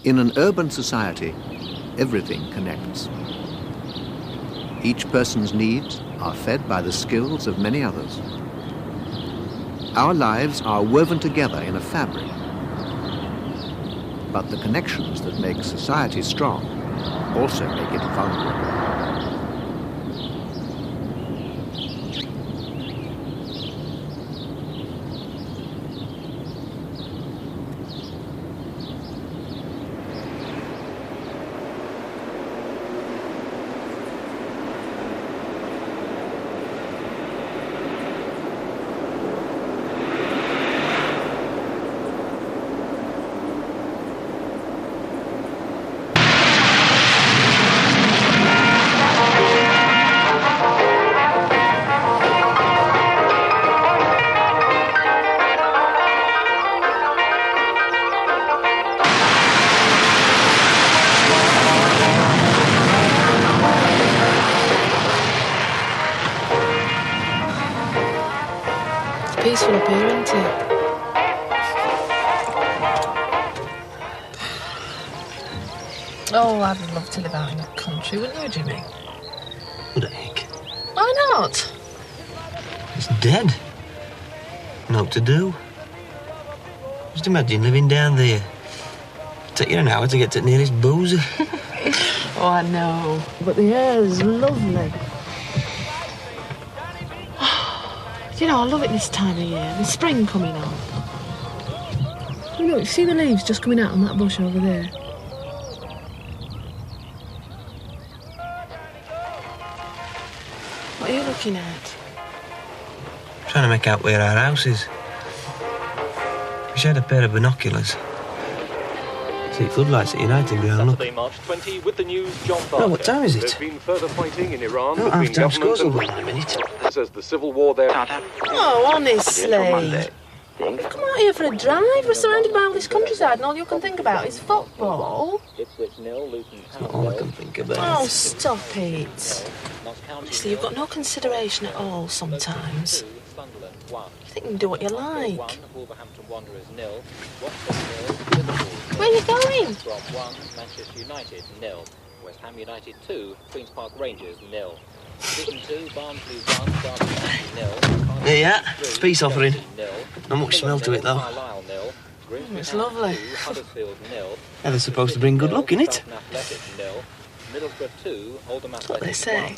In an urban society, everything connects. Each person's needs are fed by the skills of many others. Our lives are woven together in a fabric. But the connections that make society strong also make it vulnerable. Peaceful up here, isn't it? Oh, I'd love to live out in the country, wouldn't you, Jimmy? What the heck? Why not? It's dead. Not to do. Just imagine living down there. Take you an hour to get to the nearest boozer. Oh, I know. But the air's lovely. You know, I love it this time of year. The spring coming on. You know, you see the leaves just coming out on that bush over there? What are you looking at? Trying to make out where our house is. Wish I had a pair of binoculars. See floodlights at United Ground, look. Saturday, March 20, with the news, John Oh, what time is it? There's been further fighting in Iran No, between half-time government scores will and go on in a minute. says the civil war there. Oh, honestly. Come out here for a drive. We're surrounded by all this countryside and all you can think about is football. That's not all I can think about. Oh, stop it. Honestly, you've got no consideration at all sometimes. You think you can do what you like. Where are you going? Manchester United 0. West Ham United 2. Queen's Park Rangers 0. Division 2. Barnsley 1. Derby 0. There you are. Peace offering. Not much smell to it, though. It's lovely. Yeah, they're supposed to bring good luck, innit? Middlesbrough 2. Oldham That's what they say.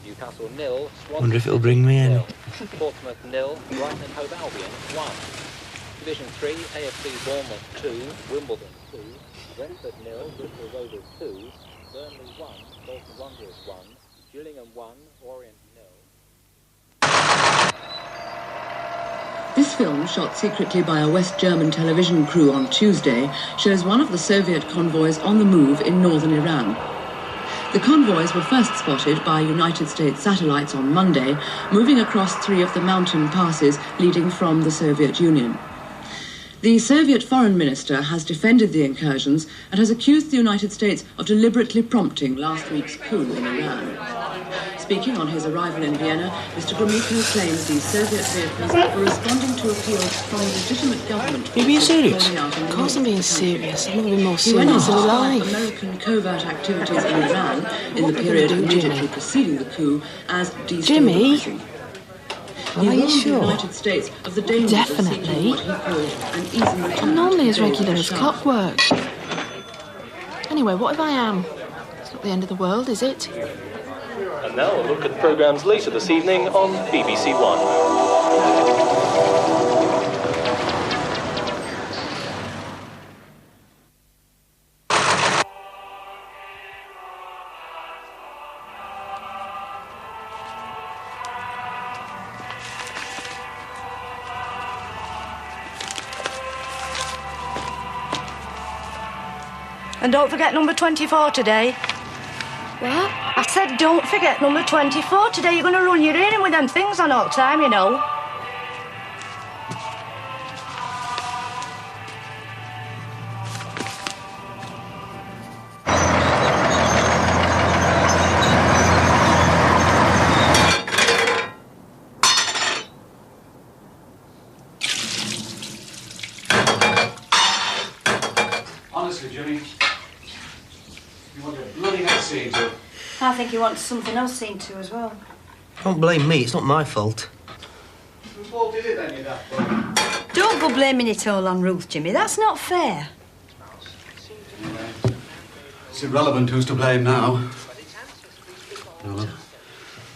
Newcastle 0. Wonder if it'll bring me any. Portsmouth 0. Brighton and Hove Albion 1. Division 3. AFC Bournemouth 2. Wimbledon 2. Brentford 0. Bristol Rovers 2. Burnley 1. Bolton Wanderers 1. Gillingham 1. Orient 0. This film, shot secretly by a West German television crew on Tuesday, shows one of the Soviet convoys on the move in northern Iran. The convoys were first spotted by United States satellites on Monday, moving across 3 of the mountain passes leading from the Soviet Union. The Soviet foreign minister has defended the incursions and has accused the United States of deliberately prompting last week's coup in Iran. Speaking on his arrival in Vienna, Mr. Gromyko claims these Soviet vehicles were responding to appeals from the legitimate government. Are you being serious? Of course I'm being serious. I've never been more He went on serious to in describe life. American covert activities in Iran in the period immediately preceding the coup as destabilizing. Are you warned the sure? United States of the dangers of seeking Definitely. what he called an easy return I'm normally to as the days regular of as Shah. clockwork. Anyway, what if I am? It's not the end of the world, is it? And now a look at programmes later this evening on BBC One. And don't forget number 24 today. What? I said don't forget number 24 today. You're going to run your ear with them things on all the time, you know. Honestly, Jimmy, seeing to? I think he wants something else seen to as well. Don't blame me, it's not my fault. Whose fault is it then, you daft boy? Don't go blaming it all on Ruth, Jimmy. That's not fair. It's irrelevant who's to blame now. No.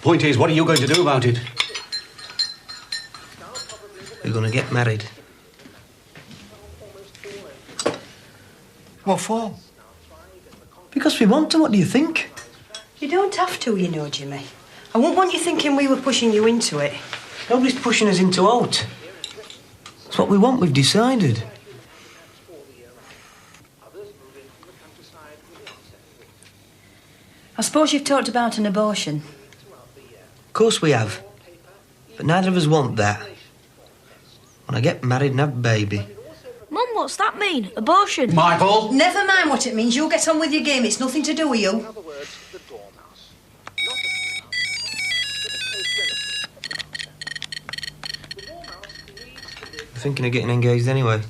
Point is, what are you going to do about it? We're going to get married. What for? Because we want to, what do you think? You don't have to, you know, Jimmy. I wouldn't want you thinking we were pushing you into it. Nobody's pushing us into out. It's what we want, we've decided. I suppose you've talked about an abortion. Of course we have. But neither of us want that. When I get married and have a baby. Mum, what's that mean? Abortion? Michael! Never mind what it means. You get on with your game. It's nothing to do with you. I'm thinking of getting engaged anyway.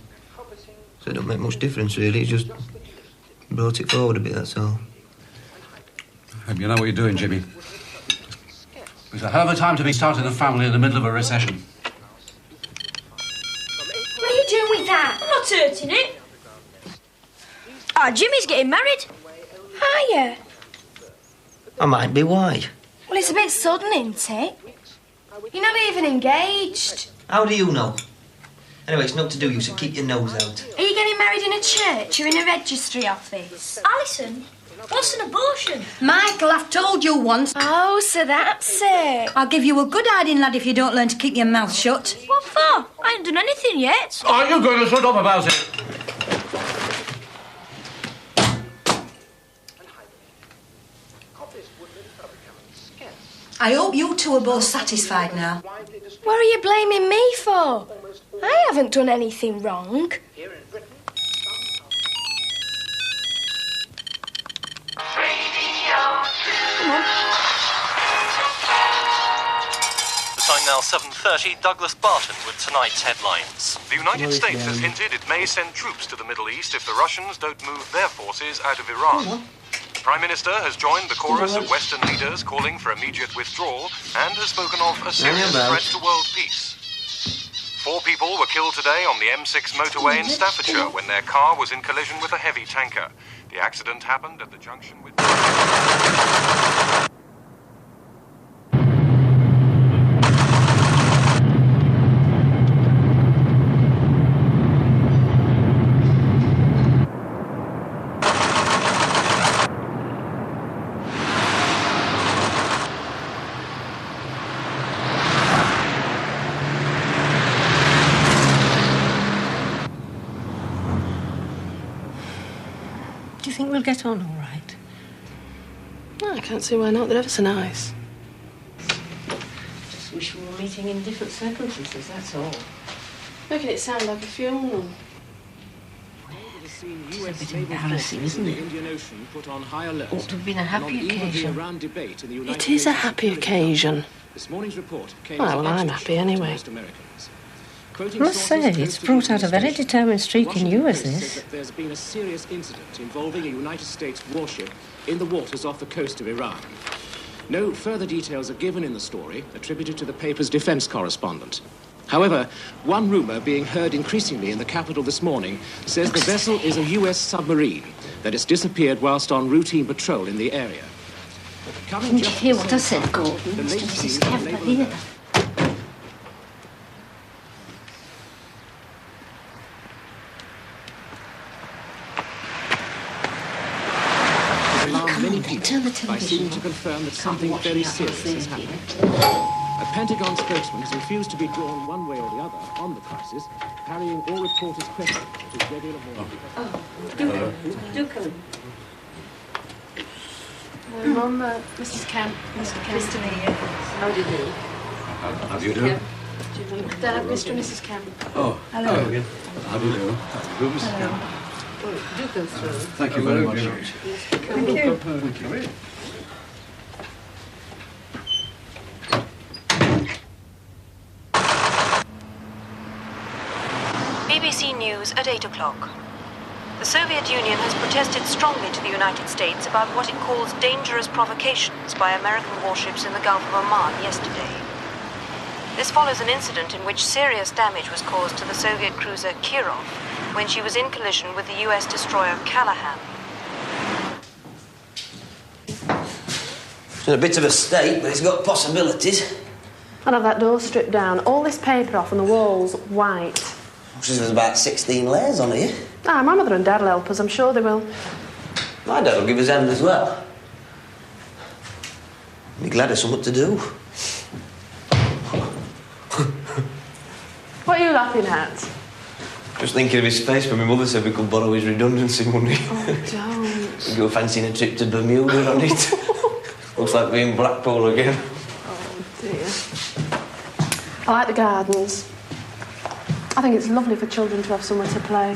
So it don't make much difference, really. It's just brought it forward a bit, that's all. Hope you know what you're doing, Jimmy. It's a hell of a time to be starting a family in the middle of a recession. What are you doing with that? I'm not hurting it. Ah, Jimmy's getting married. Hiya. I might be, why? Well, it's a bit sudden, isn't it? You're not even engaged. How do you know? Anyway, it's not to do you, so keep your nose out. Are you getting married in a church or in a registry office? Alison, what's an abortion? Michael, I've told you once. Oh, so that's it. I'll give you a good hiding, lad, if you don't learn to keep your mouth shut. What for? I ain't done anything yet. Are you going to shut up about it? I hope you two are both satisfied now. What are you blaming me for? I haven't done anything wrong. The time now 7:30, Douglas Barton with tonight's headlines. The United States has hinted it may send troops to the Middle East if the Russians don't move their forces out of Iran. The Prime Minister has joined the chorus of Western leaders calling for immediate withdrawal and has spoken of a serious threat to world peace. 4 people were killed today on the M6 motorway in Staffordshire when their car was in collision with a heavy tanker. The accident happened at the junction with... Do you think we'll get on all right? No, I can't see why not. They're ever so nice. Just wish we were meeting in different circumstances, that's all. Making it sound like a funeral. It's a bit embarrassing, isn't it? Ought to have been a happy occasion. It is a happy occasion. Well, I'm happy anyway. I must say, it's brought out a very determined streak in you, as this. There's been a serious incident involving a United States warship in the waters off the coast of Iran. No further details are given in the story, attributed to the paper's defense correspondent. However, one rumor being heard increasingly in the capital this morning says the vessel is a US submarine that has disappeared whilst on routine patrol in the area. Didn't you hear what I said, Gordon? Mr. and Mrs. Kemp are here. Many people by seeming to confirm that something very serious has happened. A Pentagon spokesman has refused to be drawn one way or the other on the crisis, parrying all reporters' questions at his regular morning. Do come. Mum, Mrs. Kemp. Mr. Kemp. Mr. Lee, how do you do? How do you do? Dad, Mr. and Mrs. Kemp. Oh, hello again. How do you do? Hello, Mrs. Kemp. Do go through. Thank you very much. Thank you. Thank you. BBC News at 8 o'clock. The Soviet Union has protested strongly to the United States about what it calls dangerous provocations by American warships in the Gulf of Oman yesterday. This follows an incident in which serious damage was caused to the Soviet cruiser Kirov when she was in collision with the US destroyer Callahan. It's in a bit of a state, but it's got possibilities. I'd have that door stripped down, all this paper off and the walls white. There's about 16 layers on here. Ah, my mother and dad will help us, I'm sure they will. My dad will give us hand as well. Be glad of something to do. What are you laughing at? Just thinking of his face when my mother said we could borrow his redundancy money. Oh, don't. We go fancying a trip to Bermuda on it. Looks like we're in Blackpool again. Oh, dear. I like the gardens. I think it's lovely for children to have somewhere to play.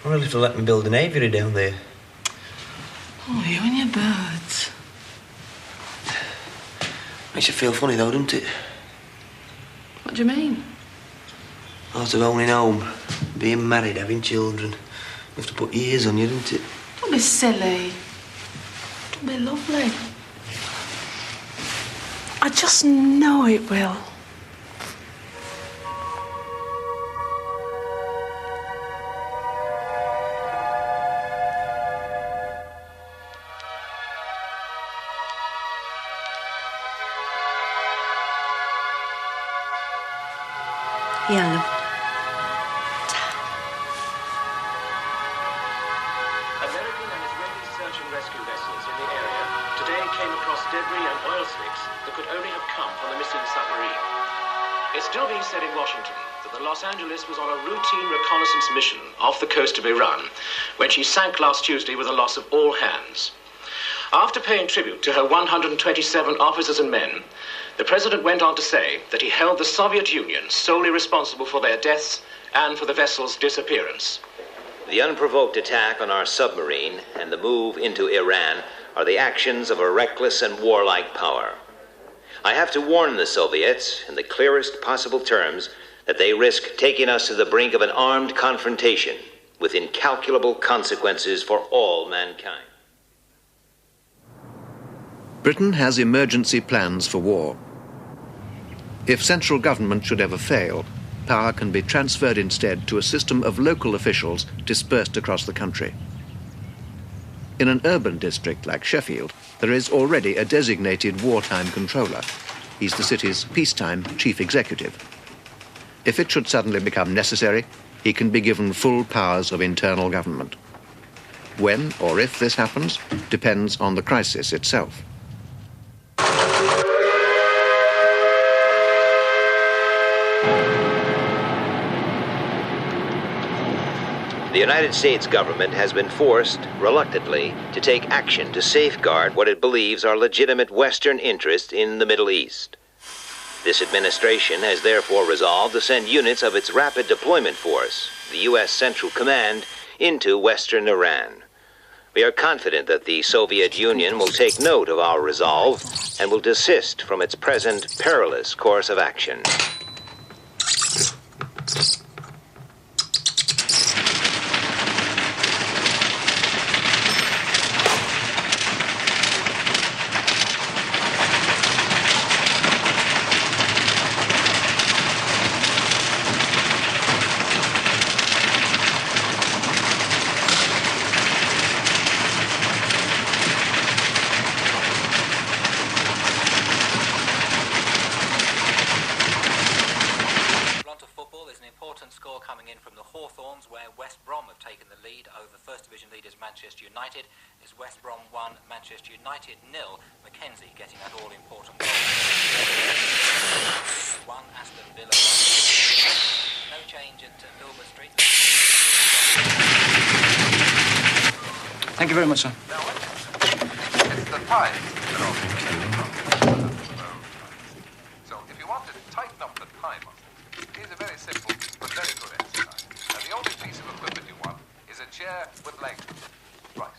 Well, if they'll let me build an aviary down there. Oh, you and your birds. Makes you feel funny though, doesn't it? What do you mean? Thought of owning home, being married, having children. You have to put years on you, don't it? Don't be silly. Don't be lovely. I just know it will. Yeah. American and Israeli search and rescue vessels in the area today came across debris and oil slicks that could only have come from the missing submarine. It's still being said in Washington that the Los Angeles was on a routine reconnaissance mission off the coast of Iran when she sank last Tuesday with the loss of all hands. After paying tribute to her 127 officers and men, the president went on to say that he held the Soviet Union solely responsible for their deaths and for the vessel's disappearance. The unprovoked attack on our submarine and the move into Iran are the actions of a reckless and warlike power. I have to warn the Soviets in the clearest possible terms that they risk taking us to the brink of an armed confrontation with incalculable consequences for all mankind. Britain has emergency plans for war. If central government should ever fail, power can be transferred instead to a system of local officials dispersed across the country. In an urban district like Sheffield, there is already a designated wartime controller. He's the city's peacetime chief executive. If it should suddenly become necessary, he can be given full powers of internal government. When or if this happens depends on the crisis itself. The United States government has been forced, reluctantly, to take action to safeguard what it believes are legitimate Western interests in the Middle East. This administration has therefore resolved to send units of its Rapid Deployment Force, the U.S. Central Command, into Western Iran. We are confident that the Soviet Union will take note of our resolve and will desist from its present perilous course of action. Thank you very much, sir. It's the time. So if you want to tighten up the timer, here's a very simple but very good exercise. And the only piece of equipment you want is a chair with legs. Right.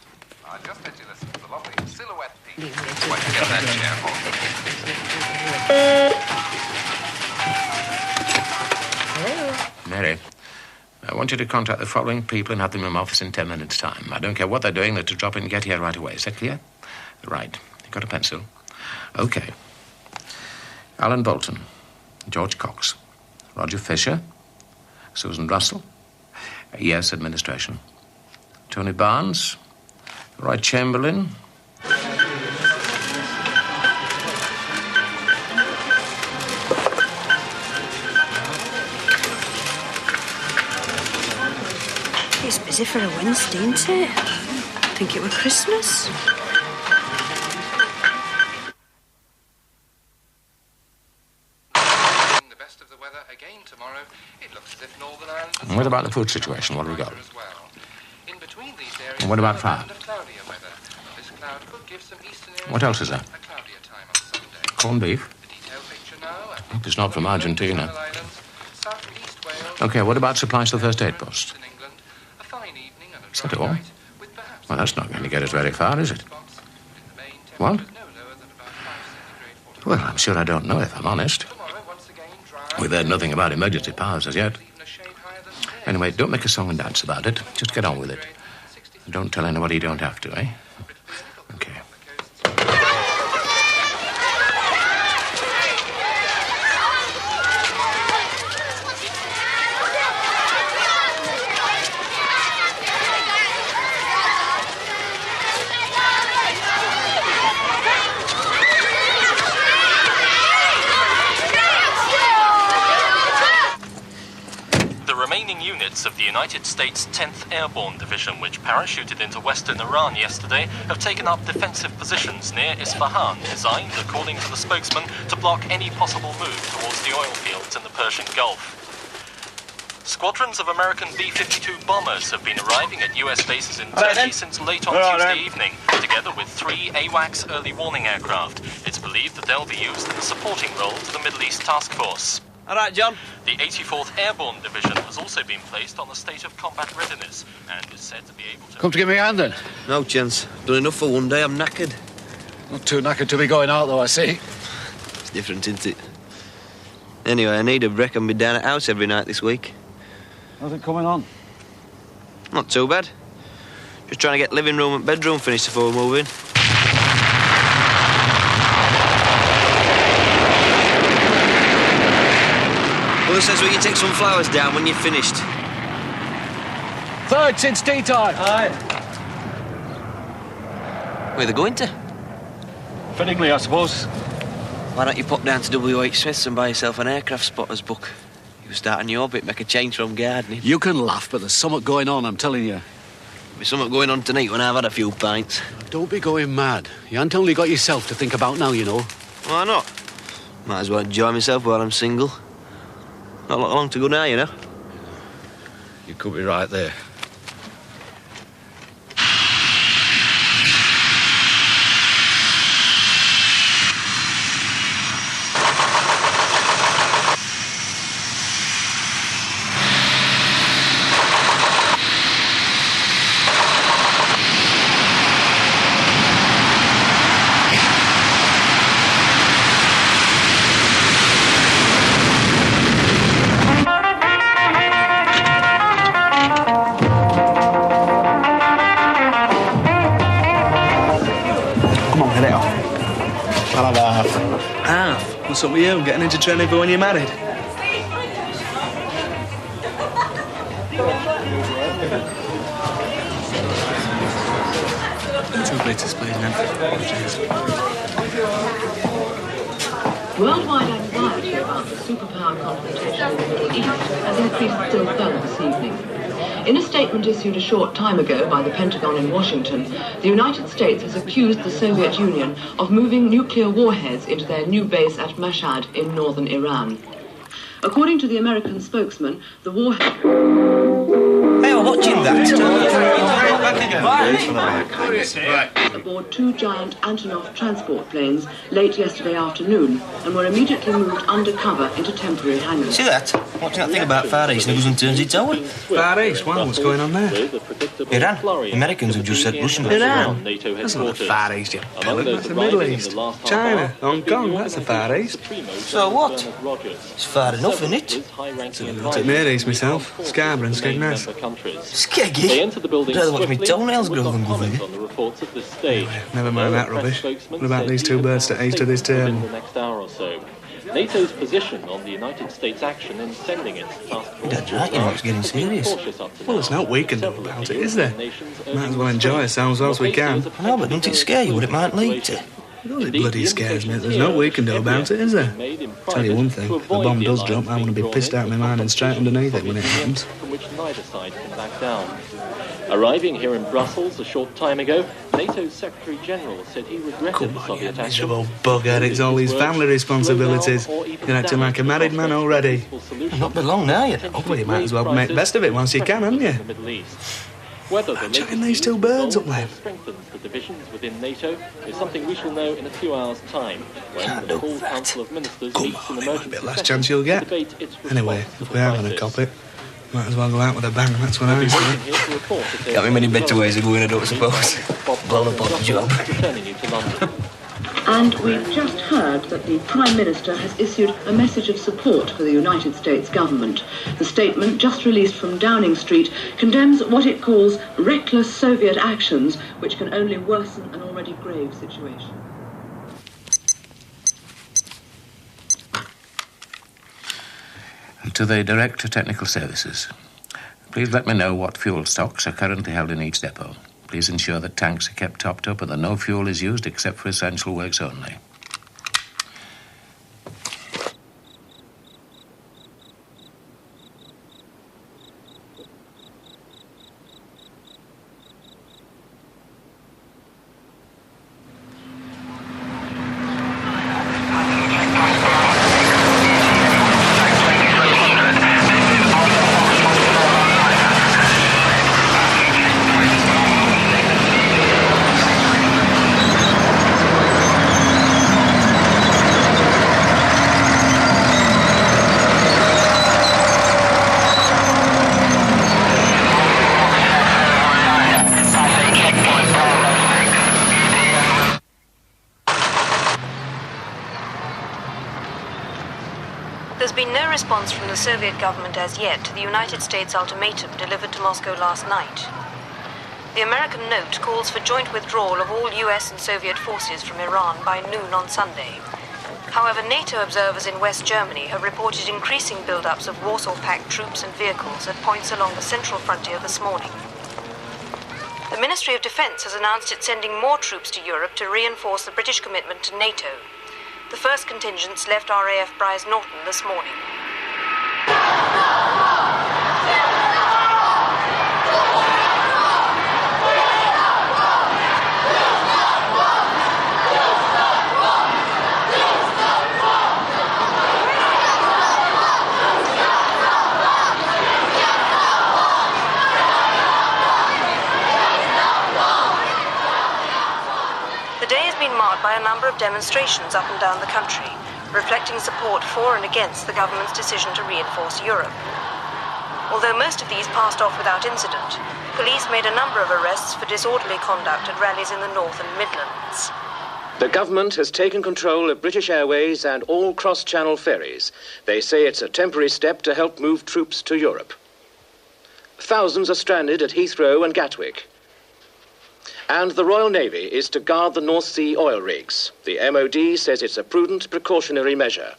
I'll just let you listen to the lovely silhouette piece. When you get that chair home. Mary, want you to contact the following people and have them in my office in 10 minutes' time. I don't care what they're doing, they're to drop in and get here right away. Is that clear? Right. You got a pencil? Okay. Alan Bolton, George Cox, Roger Fisher, Susan Russell, yes, administration, Tony Barnes, Roy Chamberlain. It's busy for a Wednesday, isn't it? I think it was Christmas. The best of the weather again tomorrow. It looks as if Northern Ireland. And what about the food situation? What have we got? In between these areas, And what about fire? cloudier weather. This cloud could give some eastern areas. What else is there? A cloudier time on Sunday. Corned beef? The detailed picture now. Hope it's not from Argentina. Southeast Wales. Okay, what about supplies to the first aid post? A fine evening and a Is that all? Well, that's not going to get us very far, is it? What? Well, I'm sure I don't know, if I'm honest. We've heard nothing about emergency powers as yet. Anyway, don't make a song and dance about it. Just get on with it. Don't tell anybody you don't have to, eh? Okay. Of the United States 10th Airborne Division, which parachuted into western Iran yesterday, have taken up defensive positions near Isfahan, designed, according to the spokesman, to block any possible move towards the oil fields in the Persian Gulf. Squadrons of American B-52 bombers have been arriving at US bases in Turkey since late on Tuesday evening, together with 3 AWACS early warning aircraft. It's believed that they'll be used in a supporting role to the Middle East Task Force. All right, John. The 84th Airborne Division has also been placed on a state of combat readiness and is said to be able to... Come to give me a hand, then? No chance. Done enough for one day, I'm knackered. Not too knackered to be going out, though, I see. It's different, isn't it? Anyway, I need a break and be down at house every night this week. How's it coming on? Not too bad. Just trying to get living room and bedroom finished before moving. Mother says we can take some flowers down when you're finished. Third since tea time. Aye. Where are they going to? Fittingly, I suppose. Why don't you pop down to W.H. Smith's and buy yourself an aircraft spotter's book? You start a new orbit, make a change from gardening. You can laugh, but there's something going on, I'm telling you. There's something going on tonight when I've had a few pints. Don't be going mad. You haven't only got yourself to think about now, you know. Why not? Might as well enjoy myself while I'm single. Not long to go now, you know. You could be right there. What's up with you? Getting into training for when you're married? Two glitters, please, then. Apologies. Worldwide anxiety about the superpower confrontation in the Middle East has increased still further this evening. In a statement issued a short time ago by the Pentagon in Washington, the United States has accused the Soviet Union of moving nuclear warheads into their new base at Mashhad in northern Iran. According to the American spokesman, the warhead... Hey, I'm watching that. Aboard 2 giant Antonov transport planes late yesterday afternoon and were immediately moved undercover into temporary hangars. See that? Watching that thing about Far East and it doesn't turn its over. Far East? Wow, what's going on there? Iran. Americans have just said Russian. Iran? That's not the Far East, you pellet. That's the Middle East. China, Hong Kong, that's the Far East. So what? It's far enough. enough, isn't it? I took Near East myself, Scarborough and Skegness. Skeggy? I'd rather watch my toenails grow than go there. Anyway, never mind that rubbish. What about these two birds to east of this table? NATO's position on the United States' action in sending its task force... That's right, you know, it's getting serious. Well, there's nothing we can do about it, is there? Might as well enjoy ourselves whilst we can. I know, but don't it scare you what it might lead to? It bloody scares me. There's nothing we can do about it, is there? Tell you one thing, if the bomb does drop, I want to be pissed out of my mind and straight underneath it when it happens. From which neither side can back down. Arriving here in Brussels a short time ago, NATO's Secretary-General said he regretted the Soviet action. Miserable bugger, it's all these family responsibilities. You're acting like a married man already. Not been long now, you know. Well, you might as well make the best of it whilst you can, haven't you? Whether I'm chucking these two birds up there. Strengthens the divisions within NATO is something we shall know in a few hours' time when the full Council of Ministers meets in emergency Be the last chance you'll get. Anyway, if we are going to cop it, might as well go out with a bang, that's what I say. Got me many better ways of going, I don't suppose. Blown up on the job. And we've just heard that the Prime Minister has issued a message of support for the United States government. The statement, just released from Downing Street, condemns what it calls reckless Soviet actions, which can only worsen an already grave situation. To the Director Technical Services. Please let me know what fuel stocks are currently held in each depot. Please ensure that tanks are kept topped up and that no fuel is used except for essential works only. From the Soviet government as yet to the United States ultimatum delivered to Moscow last night. The American note calls for joint withdrawal of all US and Soviet forces from Iran by noon on Sunday. However, NATO observers in West Germany have reported increasing build-ups of Warsaw-packed troops and vehicles at points along the central frontier this morning. The Ministry of Defense has announced it's sending more troops to Europe to reinforce the British commitment to NATO. The first contingents left RAF Brize Norton this morning. The day has been marked by a number of demonstrations up and down the country, reflecting support for and against the government's decision to reinforce Europe. Although most of these passed off without incident, police made a number of arrests for disorderly conduct at rallies in the North and Midlands. The government has taken control of British Airways and all cross-channel ferries. They say it's a temporary step to help move troops to Europe. Thousands are stranded at Heathrow and Gatwick. And the Royal Navy is to guard the North Sea oil rigs. The MOD says it's a prudent precautionary measure.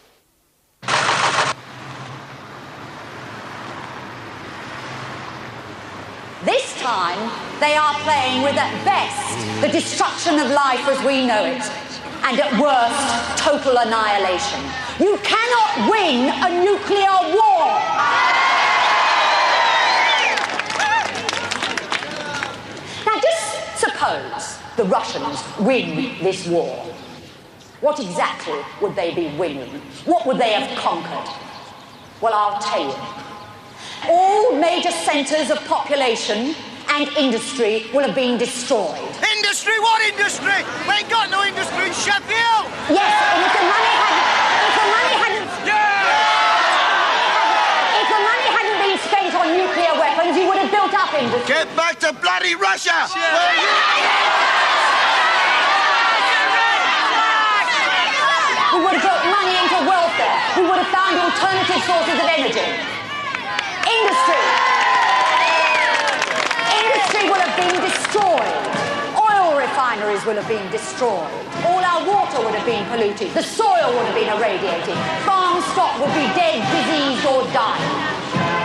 This time, they are playing with, at best, the destruction of life as we know it, and at worst, total annihilation. You cannot win a nuclear war! Now, just suppose the Russians win this war. What exactly would they be winning? What would they have conquered? Well, I'll tell you. All major centres of population and industry will have been destroyed. Industry? What industry? We ain't got no industry in Sheffield! Yes, and if the money hadn't been spent on nuclear weapons, you would have built up industry. Get back to bloody Russia! We would have put money into welfare. We would have found alternative sources of energy. Industry. Industry will have been destroyed. Oil refineries will have been destroyed. All our water would have been polluted. The soil would have been irradiated. Farm stock would be dead, diseased or dying.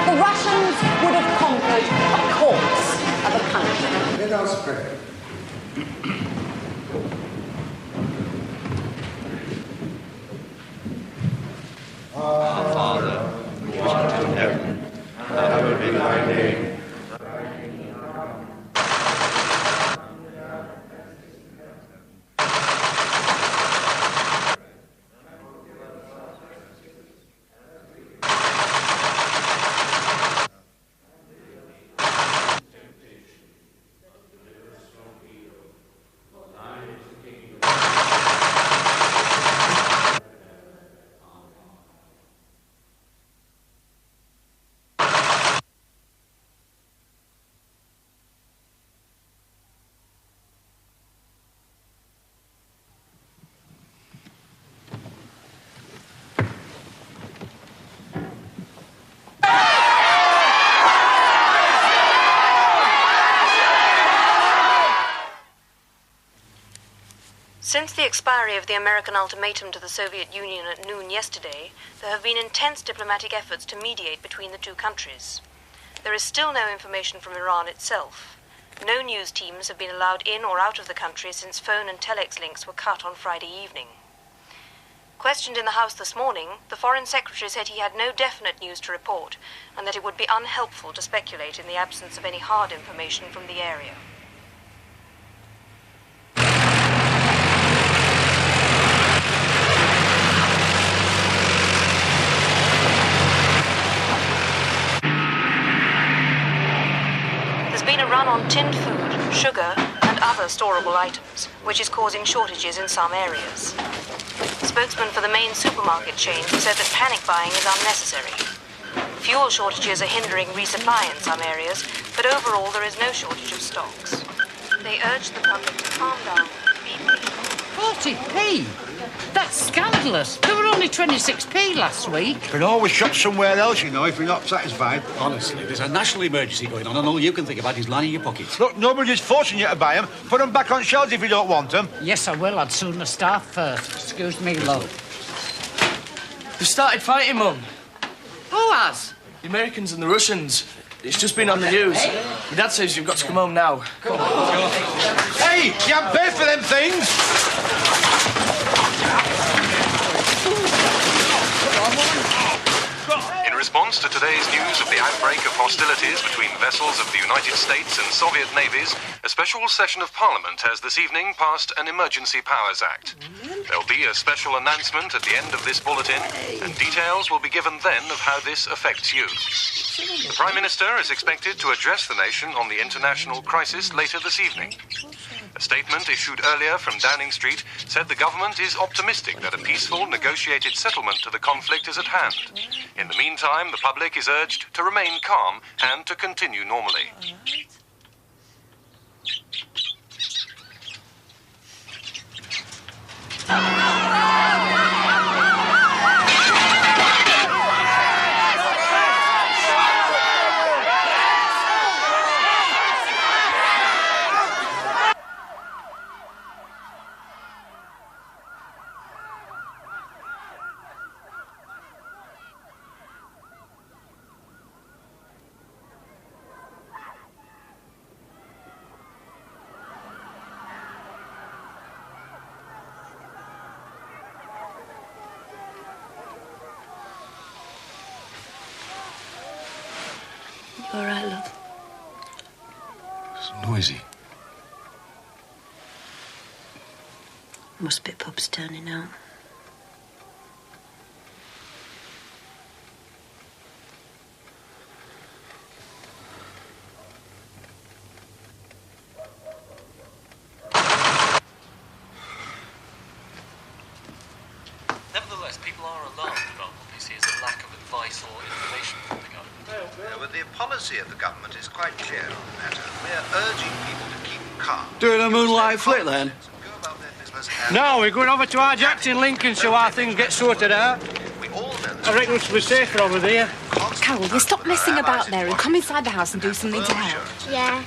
The Russians would have conquered a corpse of a country. Let us pray. Our Father, who art in heaven, hallowed be thy name. Since the expiry of the American ultimatum to the Soviet Union at noon yesterday, there have been intense diplomatic efforts to mediate between the two countries. There is still no information from Iran itself. No news teams have been allowed in or out of the country since phone and telex links were cut on Friday evening. Questioned in the House this morning, the Foreign Secretary said he had no definite news to report and that it would be unhelpful to speculate in the absence of any hard information from the area. Run on tinned food, sugar, and other storable items, which is causing shortages in some areas. Spokesman for the main supermarket chain said that panic buying is unnecessary. Fuel shortages are hindering resupply in some areas, but overall there is no shortage of stocks. They urged the public to calm down, be patient. 40p? That's scandalous. There were only 26p last week. You can always shop somewhere else, you know, if you're not satisfied. Honestly, there's a national emergency going on and all you can think about is lining your pockets. Look, nobody's forcing you to buy them. Put them back on shelves if you don't want them. Yes, I will. I'd sooner starve first. Excuse me, love. They've started fighting, Mum. Who has? The Americans and the Russians. It's just been on the news. My dad says you've got to come home now. Come on. Hey, you haven't paid for them things. In response to today's news of the outbreak of hostilities between vessels of the United States and Soviet navies, a special session of Parliament has this evening passed an Emergency Powers Act. There'll be a special announcement at the end of this bulletin, and details will be given then of how this affects you. The Prime Minister is expected to address the nation on the international crisis later this evening. A statement issued earlier from Downing Street said the government is optimistic that a peaceful, negotiated settlement to the conflict is at hand. In the meantime, the public is urged to remain calm and to continue normally. You all right, love? It's noisy. Must be pubs turning out. Nevertheless, people are alarmed about what they see as a lack of advice or information from the government. But the policy of the government is quite clear on the matter. We're urging people to keep calm. Doing a moonlight flick then? No, we're going over to our Jacks in Lincolnshire while things get sorted out. We all know I reckon we're safer over there. Carol, you stop messing about there and come inside the house and do something to help. Yeah.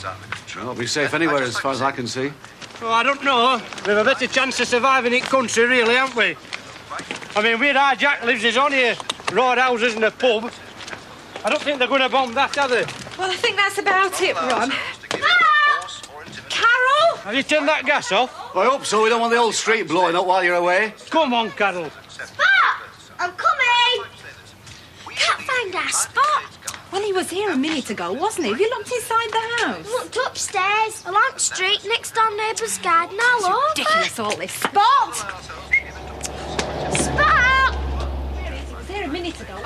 We'll not be safe anywhere as far as I can see. Oh, I don't know. We've a better chance of surviving in country, really, haven't we? I mean, where our Jack lives is only a road houses and a pub. I don't think they're going to bomb that, are they? Well, I think that's about it, Ron. Carol! Have you turned that gas off? I hope so. We don't want the whole street blowing up while you're away. Come on, Carol. Spot! I'm coming! Can't find our Spot. Well, he was here a minute ago, wasn't he? Have you looked inside the house? Looked upstairs, along the street, next door neighbour's garden, all over. Ridiculous, all this. Spot! Spot! He was here a minute ago.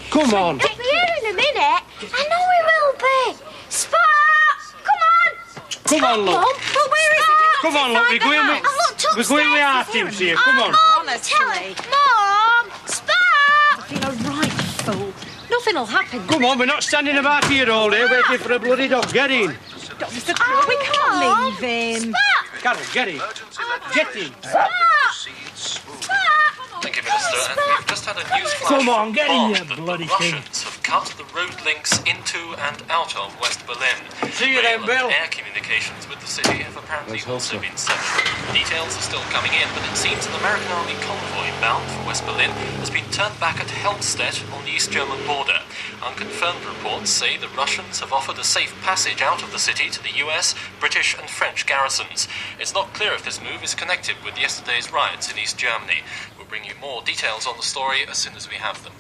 Come on. He'll be here in a minute. I know he will be. Spot! Come on! Come on, look. But where is it? Come on, look. We're going with our teams here. Come on. Mom, tell him. Mom! Spot! You're a right fool. Nothing'll happen. Come on, we're not standing about here all day waiting for a bloody dog. Get in. Mr. Crow, we can't leave him. Carol, get in. Get in. Thank you, Minister. And we've just had a news flash. Come on, get in, you that bloody the thing. Russians have cut the road links into and out of West Berlin. See you then, Bill. Air communications with the city have apparently also been severed. Details are still coming in, but it seems an American army convoy bound for West Berlin has been turned back at Helmstedt on the East German border. Unconfirmed reports say the Russians have offered a safe passage out of the city to the US, British and French garrisons. It's not clear if this move is connected with yesterday's riots in East Germany. We'll bring you more details on the story as soon as we have them.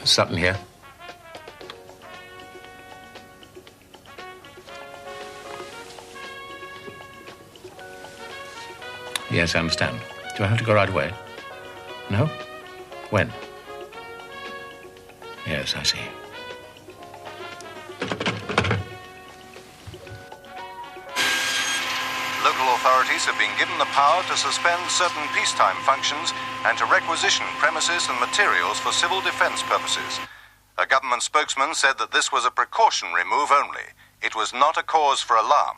Sutton here. Yes, I understand. Do I have to go right away? No? When? Yes, I see. Local authorities have been given the power to suspend certain peacetime functions and to requisition premises and materials for civil defense purposes. A government spokesman said that this was a precautionary move only. It was not a cause for alarm.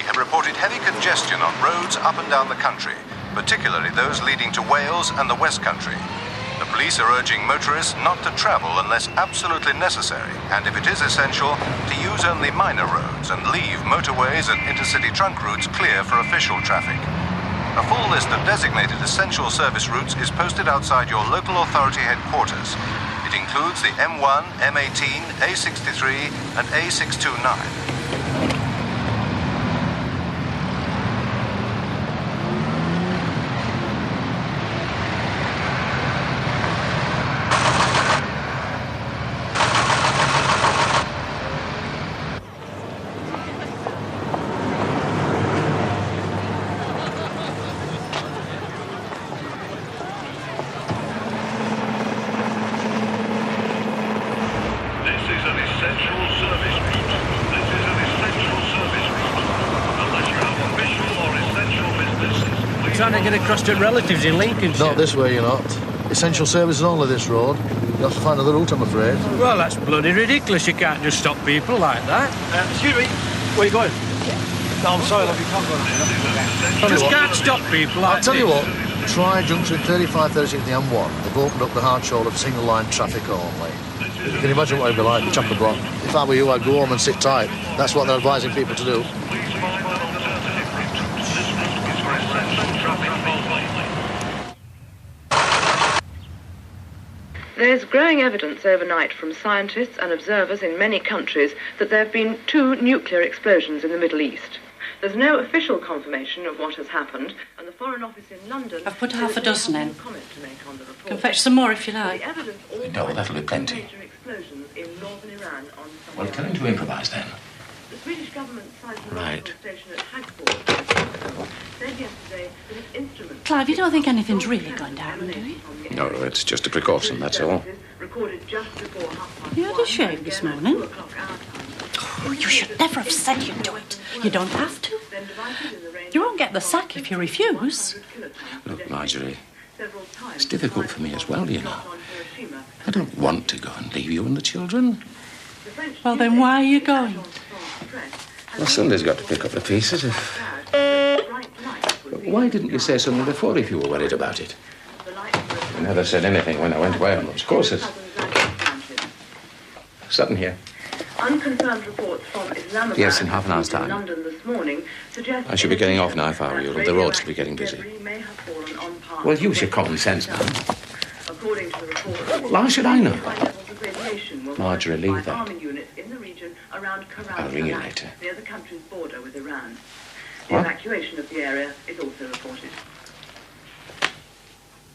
Have reported heavy congestion on roads up and down the country, particularly those leading to Wales and the West Country. The police are urging motorists not to travel unless absolutely necessary, and if it is essential, to use only minor roads and leave motorways and intercity trunk routes clear for official traffic. A full list of designated essential service routes is posted outside your local authority headquarters. It includes the M1, M18, A63 and A629. Trying to get across to relatives in Lincolnshire. Not this way, you're not. Essential services only this road. You'll have to find another route, I'm afraid. Well, that's bloody ridiculous. You can't just stop people like that. Excuse me, where are you going? No, I'm sorry, love, you can't go there. You just can't stop people like I'll tell you this. what, try junction 35, 36 the M1. They've opened up the hard shoulder for single line traffic only. You can imagine what it'd be like, chock-a-block. If I were you, I'd go home and sit tight. That's what they're advising people to do. There's growing evidence overnight from scientists and observers in many countries that there have been 2 nuclear explosions in the Middle East. There's no official confirmation of what has happened, and the Foreign Office in London... I've put half a dozen in. Can fetch some more if you like. No, that'll be plenty. Well, tell him to improvise then. The Swedish government Right. station at Hagford said yesterday that its instruments... Clive, you don't think anything's really going to happen, do you? No, it's just a precaution, that's all. You had a shave this morning. Oh, you should never have said you'd do it. You don't have to. You won't get the sack if you refuse. Look, Marjorie, it's difficult for me as well, you know. I don't want to go and leave you and the children. Well, then why are you going? Well, somebody's got to pick up the pieces. Why didn't you say something before if you were worried about it? You never said anything when I went away on those courses. Sutton here. Unconfirmed reports from Islamabad... Yes, in half an hour's time. London this morning suggest... I should be getting off now if I were you. The roads will be getting busy. Well, use your common sense now. According to the report... Well, how should I know? Marjorie, leave that. I'll ring you later. Near the country's border with Iran. The What? evacuation of the area is also reported.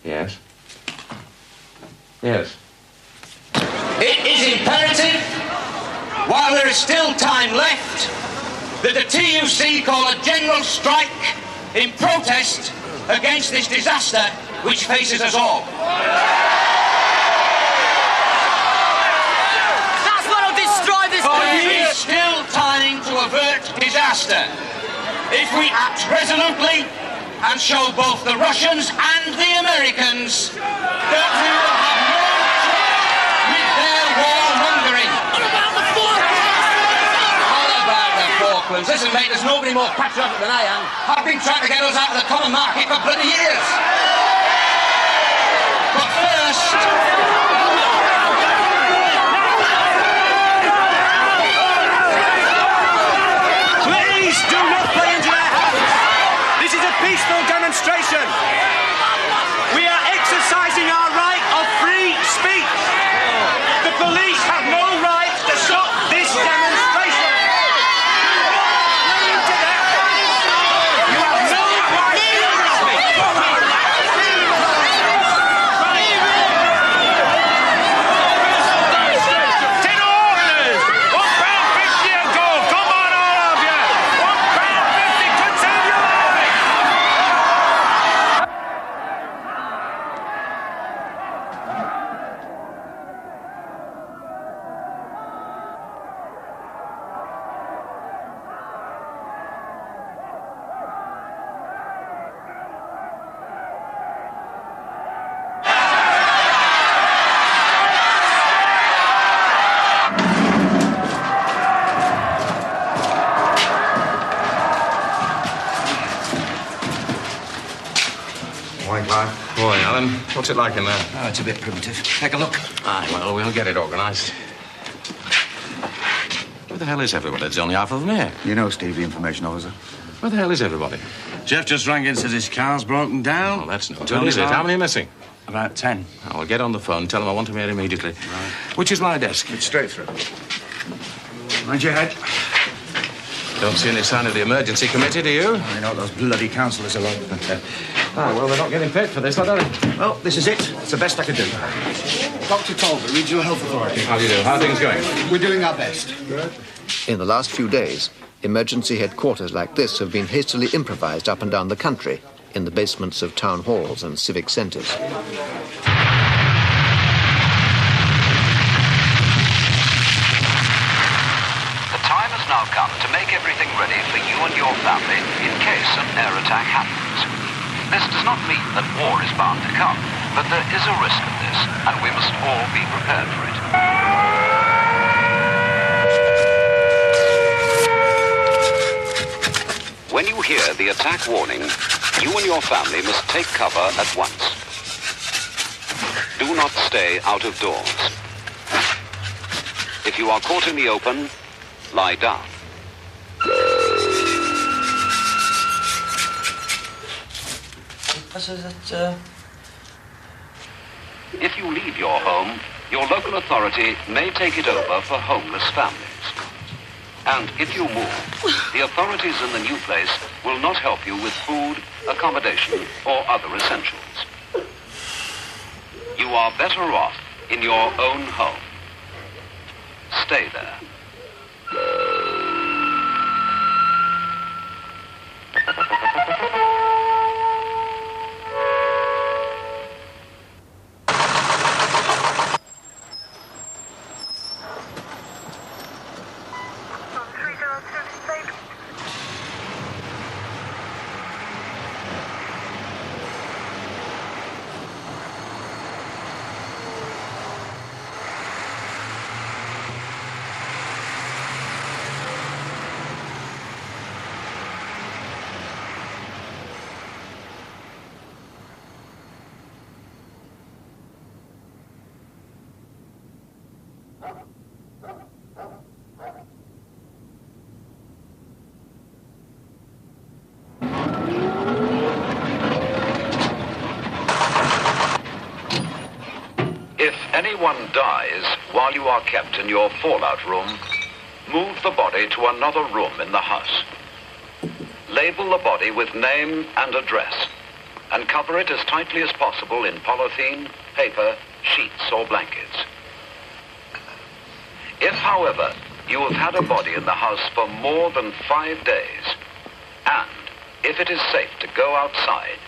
Yes? Yes. It is imperative, while there is still time left, that the TUC call a general strike in protest against this disaster which faces us all. That's what'll destroy this There country! is still time to avert disaster if we act resolutely and show both the Russians and the Americans that we will have no trouble with their warmongering. What about the Falklands? What about the Falklands? Listen, mate, there's nobody more patriotic than I am. I've been trying to get us out of the common market for bloody years. But first... Please do not play into their hands. This is a peaceful demonstration. We are exercising our right of free speech. The police have no right to stop this demonstration. You have no right to stop me. Ten orders! £1.50 a go. Come on, all of you. £1.50. Continue. Morning, Clive. Morning, Alan. What's it like in there? Oh, it's a bit primitive. Take a look. Aye, well, we'll get it organised. Where the hell is everybody? There's only half of them here. You know Steve, the information officer. Where the hell is everybody? Jeff just rang in, says his car's broken down. Oh, that's no good, is it? How many are missing? About 10. I'll get on the phone, tell them I want them here immediately. Right. Which is my desk? It's straight through. Mind your head. Don't see any sign of the emergency committee, do you? I know what those bloody councillors are like. Well, they're not getting paid for this, are they? Well, this is it. It's the best I can do. Dr. Talbot, Regional Health Authority. How do you do? How are things going? We're doing our best. In the last few days, emergency headquarters like this have been hastily improvised up and down the country in the basements of town halls and civic centres. The time has now come to make everything ready for you and your family in case an air attack happens. This does not mean that war is bound to come, but there is a risk of this, and we must all be prepared for it. When you hear the attack warning, you and your family must take cover at once. Do not stay out of doors. If you are caught in the open, lie down. Is it, If you leave your home, your local authority may take it over for homeless families. And if you move, the authorities in the new place will not help you with food, accommodation, or other essentials. You are better off in your own home. Stay there. If anyone dies while you are kept in your fallout room, move the body to another room in the house. Label the body with name and address, and cover it as tightly as possible in polythene, paper, sheets, or blankets. If, however, you have had a body in the house for more than 5 days, and if it is safe to go outside,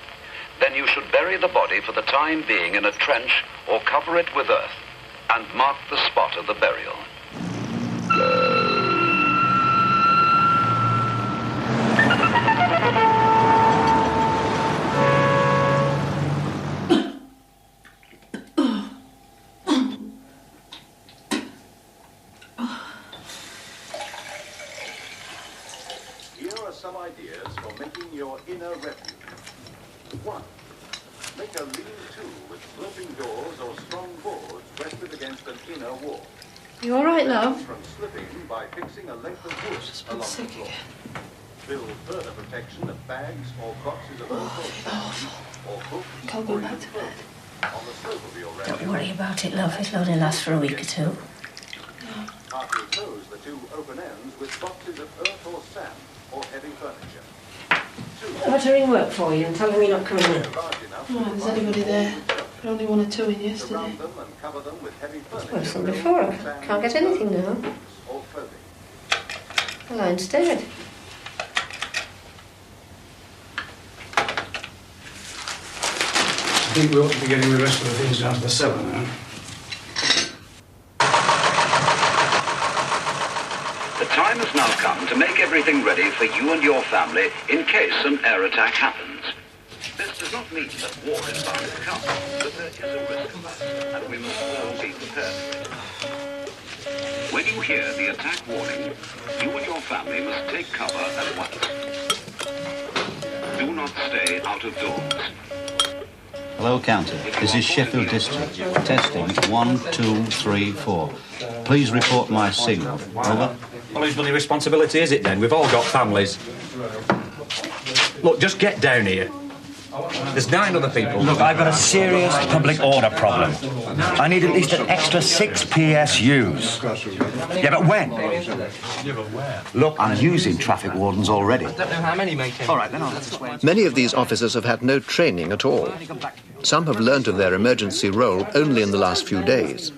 then you should bury the body for the time being in a trench or cover it with earth and mark the spot of the burial. Here are some ideas for making your inner refuge. 1. Make a lean-to with sloping doors or strong boards rested against an inner wall. You all right, love? From slipping by fixing a length of wood along the floor. Build further protection of bags or boxes of earth or sand or books Can't go or back even to bed. clothing on the slope of your refuge. Don't worry about it, love. It'll only last for a week or two. Partly close the two open ends with boxes of earth or sand or heavy furniture. I'll have to ring work for you and tell them you're not coming in. Oh, there's anybody there. There were only 1 or 2 in yesterday. Worse than before. I can't get anything now. The line's dead. I think we ought to be getting the rest of the things down to the cellar now. The time has now come to make everything ready for you and your family in case an air attack happens. This does not mean that war is bound to come, but there is a risk of that, and we must all be prepared for it. When you hear the attack warning, you and your family must take cover at once. Do not stay out of doors. Hello, Counter. This is Sheffield District. Testing 1, 2, 3, 4. Please report my signal. Over. Well, whose bloody responsibility is it then? We've all got families. Look, just get down here. There's 9 other people. Look, I've got a serious public order problem. I need at least an extra 6 PSUs. Yeah, but when? Look, I'm using traffic wardens already. I don't know how many, mate. All right, then I'll have to wait. Many of these officers have had no training at all. Some have learned of their emergency role only in the last few days,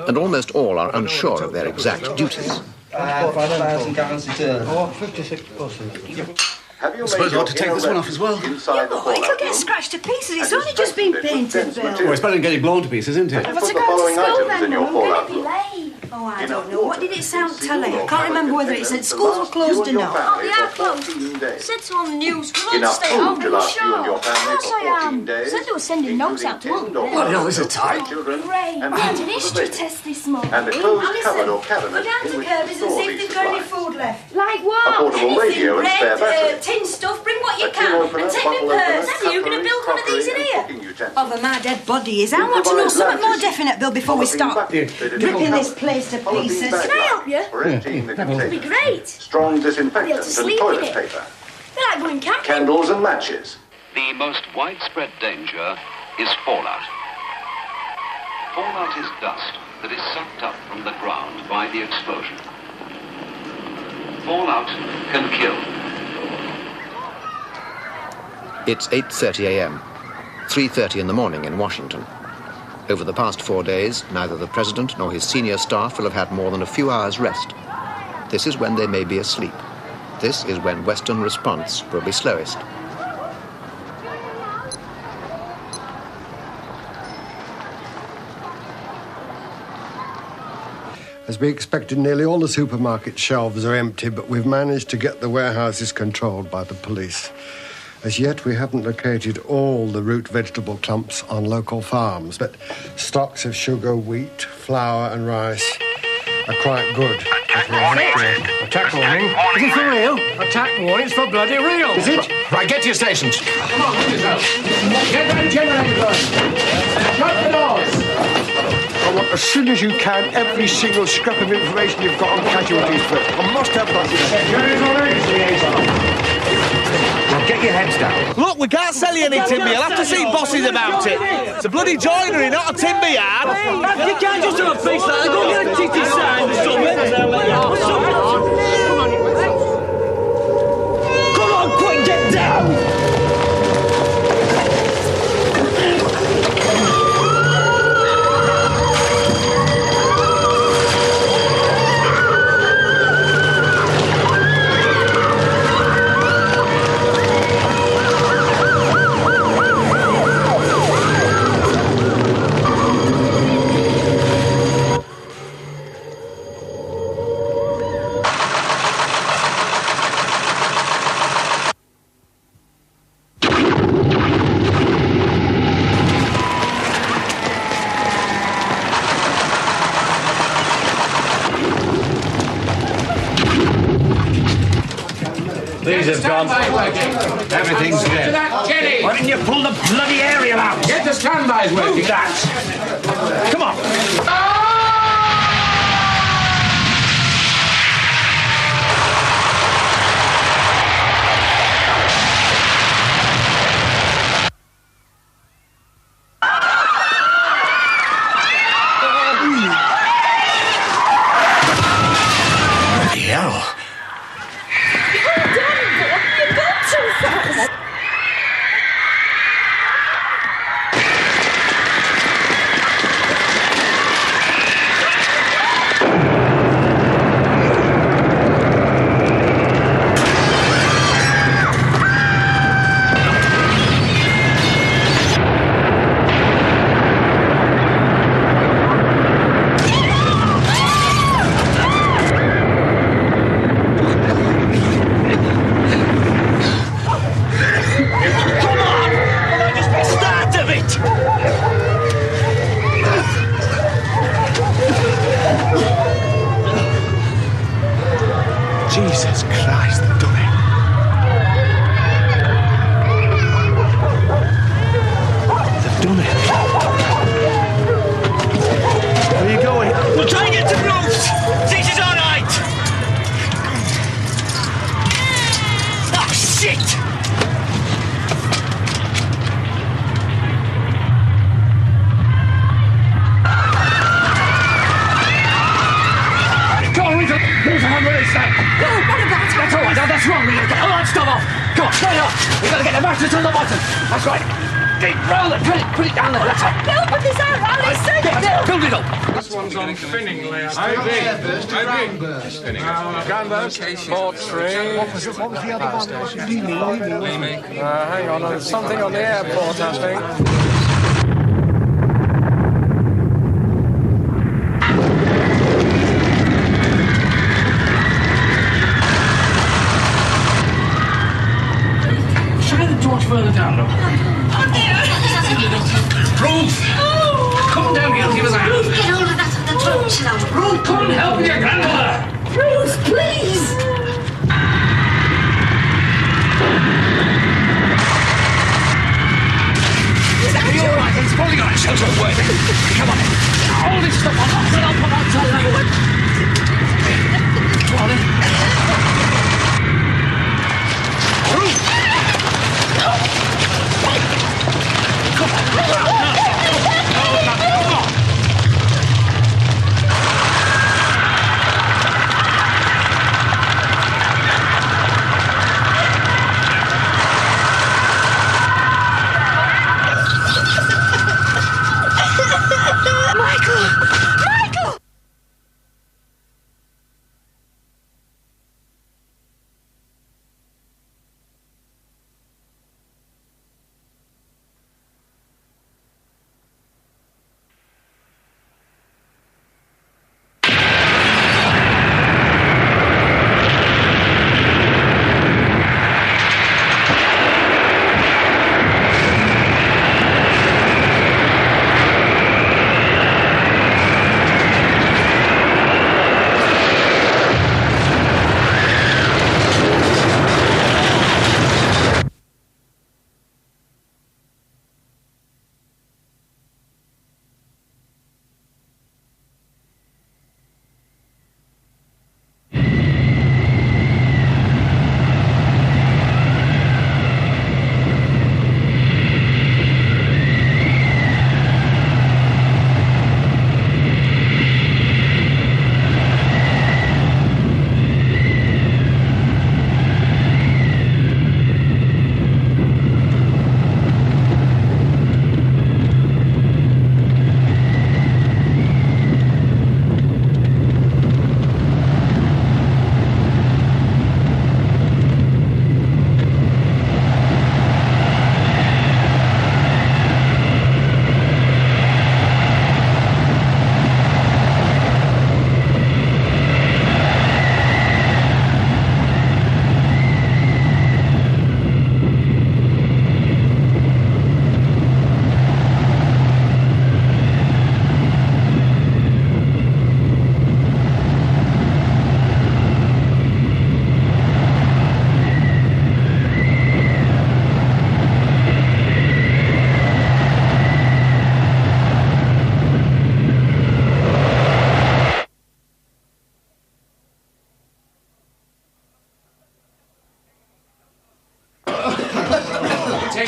and almost all are unsure of their exact duties. 5,000 gallons a day. Oh, 56%. I suppose I ought to take this one off as well. It'll get scratched to pieces. It's only just been painted, Bill. Well, it's better than getting blown to pieces, isn't it? What's it going to school then? I'm going to be late. Oh, I don't know. What did it sound telly? I can't remember whether it said schools were closed or not. Oh, they are closed. It said so on the news. We're all stay home. Are you sure? Of course I am. Said they were sending notes out to all. Bloody hell, is it tight? Great. We had an history test this morning. And a closed cupboard or cabinet Go down to in which Kirby's and see if they've got any food left. Like what? A portable radio and spare battery. Tin stuff. Bring what you can. And take me purse. Are you going to build one of these in here? Over my dead body is. I want to know something more definite, Bill, before we start ripping this place to pieces. Can I help you? It'd be great. Strong disinfectant and toilet paper. They're like going camping. Candles and matches. The most widespread danger is fallout. Fallout is dust that is sucked up from the ground by the explosion. Fallout can kill. It's 8:30 a.m., 3:30 in the morning in Washington. Over the past 4 days, neither the president nor his senior staff will have had more than a few hours' rest. This is when they may be asleep. This is when Western response will be slowest. As we expected, nearly all the supermarket shelves are empty, but we've managed to get the warehouses controlled by the police. As yet, we haven't located all the root vegetable clumps on local farms, but stocks of sugar, wheat, flour and rice are quite good. Attack warning. Attack warning? Is it for real? Attack warning? It's for bloody real. Is it? Right, get to your stations. Come on, get yourself. Get that generator going. Shut the doors. I want, as soon as you can, every single scrap of information you've got on casualties, but I must have that. Now get your heads down. Look, we can't sell you any timber. You'll have to see bosses about it. It's a bloody joinery, not a timber yard. You can't just have a piece like that. Go get a titty sign or something. Come on, quick, get down. These have gone. Everything's dead. Why didn't you pull the bloody aerial out? Get the standbys working. That. Come on. Jesus Christ, they've done it. They've done it. Where are you going? We'll try and get to the roofs. This is all right. Oh, shit. Here's a hand release now. No, what about that? That's all right. Now, that's wrong. We've got to get all that stuff off. Come on, straight up. We've got to get the mattress on the bottom. That's right. Keep rolling. Put it down there. That's it. No, put this out. Alice, take it down. Build it up. This one's on spinning layout. Groundburst, port 3. What was the other one? Hang on, there's something on the airport, I think. Further down, look. Ruth! Oh. Come down here and give us a hand. Ruth, get hold of that on the torch now. Ruth, come and help your grandmother. Ruth, please. Are you all right? It's probably got a shelter at work. Come on. All this stuff on. I'll put outside that one. Come on in. Ruth! Come on.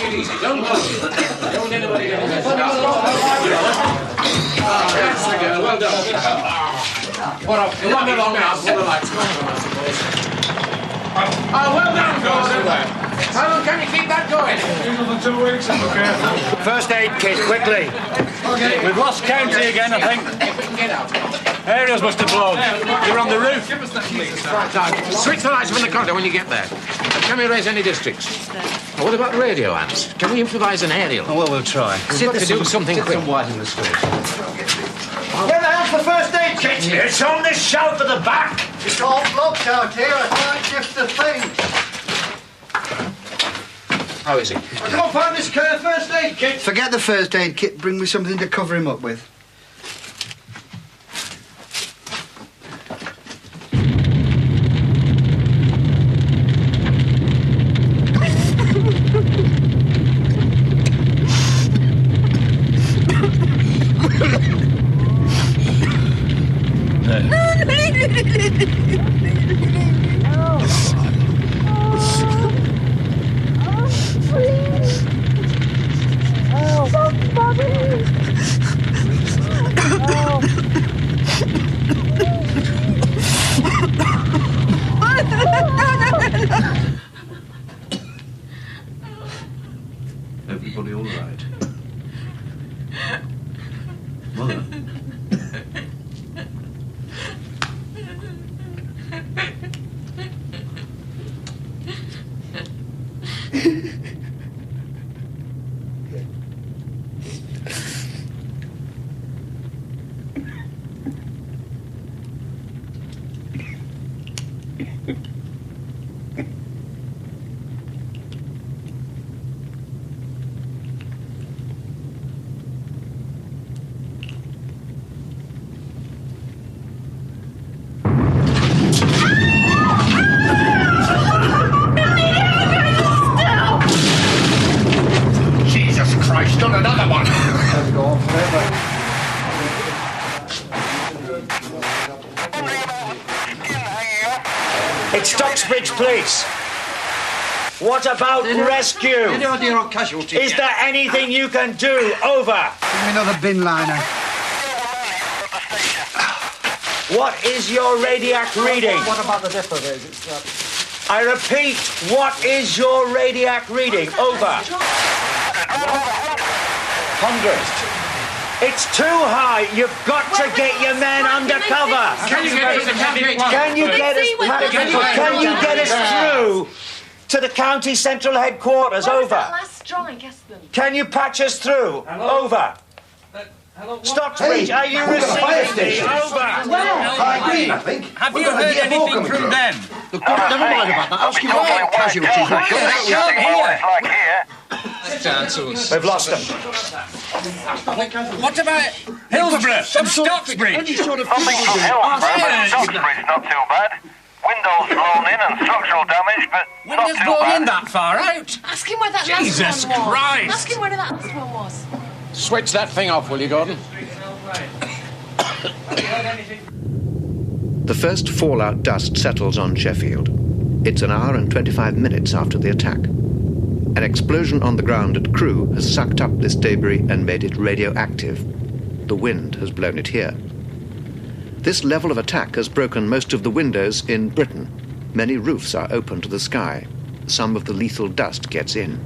it easy. Don't push. Don't let anybody get on. That's the girl. Well done. What up? You want along now? Pull the lights on, I suppose. Oh, well done, Gordon. How long can you keep that going? Another 2 weeks, if we're careful. First aid kit, quickly. Okay. We've lost county again, I think. Get out. Aerials must have blown. You're on the roof. Right, now, switch the lights from the corridor when you get there. Can we raise any districts? Oh, what about the radio ants? Can we improvise an aerial? Oh, well, we'll try. We've got to do something quick. Some white in the street. Where the hell's the first aid kit? It's on this shelf at the back. It's all blocked out here. I can't shift the thing. How is he? I can't find this first aid kit. Forget the first aid kit. Bring me something to cover him up with. Everybody all right? Mother? Done another one. Let's go on forever. It's Stocksbridge Police. What about rescue? Any idea on casualties? Is there anything you can do? Over. Give me another bin liner. What is your radiac reading? What about the depot there? I repeat, what is your radiac reading? Over. 100. It's too high. You've got to get your men under cover. Can you get us to Can you get us through to the county central headquarters? Over. Last straw, I guess them. Can you patch us through? Over. Stocksbridge, are you receiving me? Over. I agree, I think. Have you heard anything from them? Look, never mind about that. Ask him about casualties. We've lost them. What about Hillsborough and Stocksbridge? Something from Hillsborough, but Stocksbridge not too bad. Windows blown in and structural damage, but not Windows too blown bad. in that far out? Ask him where that Jesus last one was. Christ. Ask him where that last one was. Switch that thing off, will you, Gordon? The first fallout dust settles on Sheffield. It's an hour and 25 minutes after the attack. An explosion on the ground at Crewe has sucked up this debris and made it radioactive. The wind has blown it here. This level of attack has broken most of the windows in Britain. Many roofs are open to the sky. Some of the lethal dust gets in.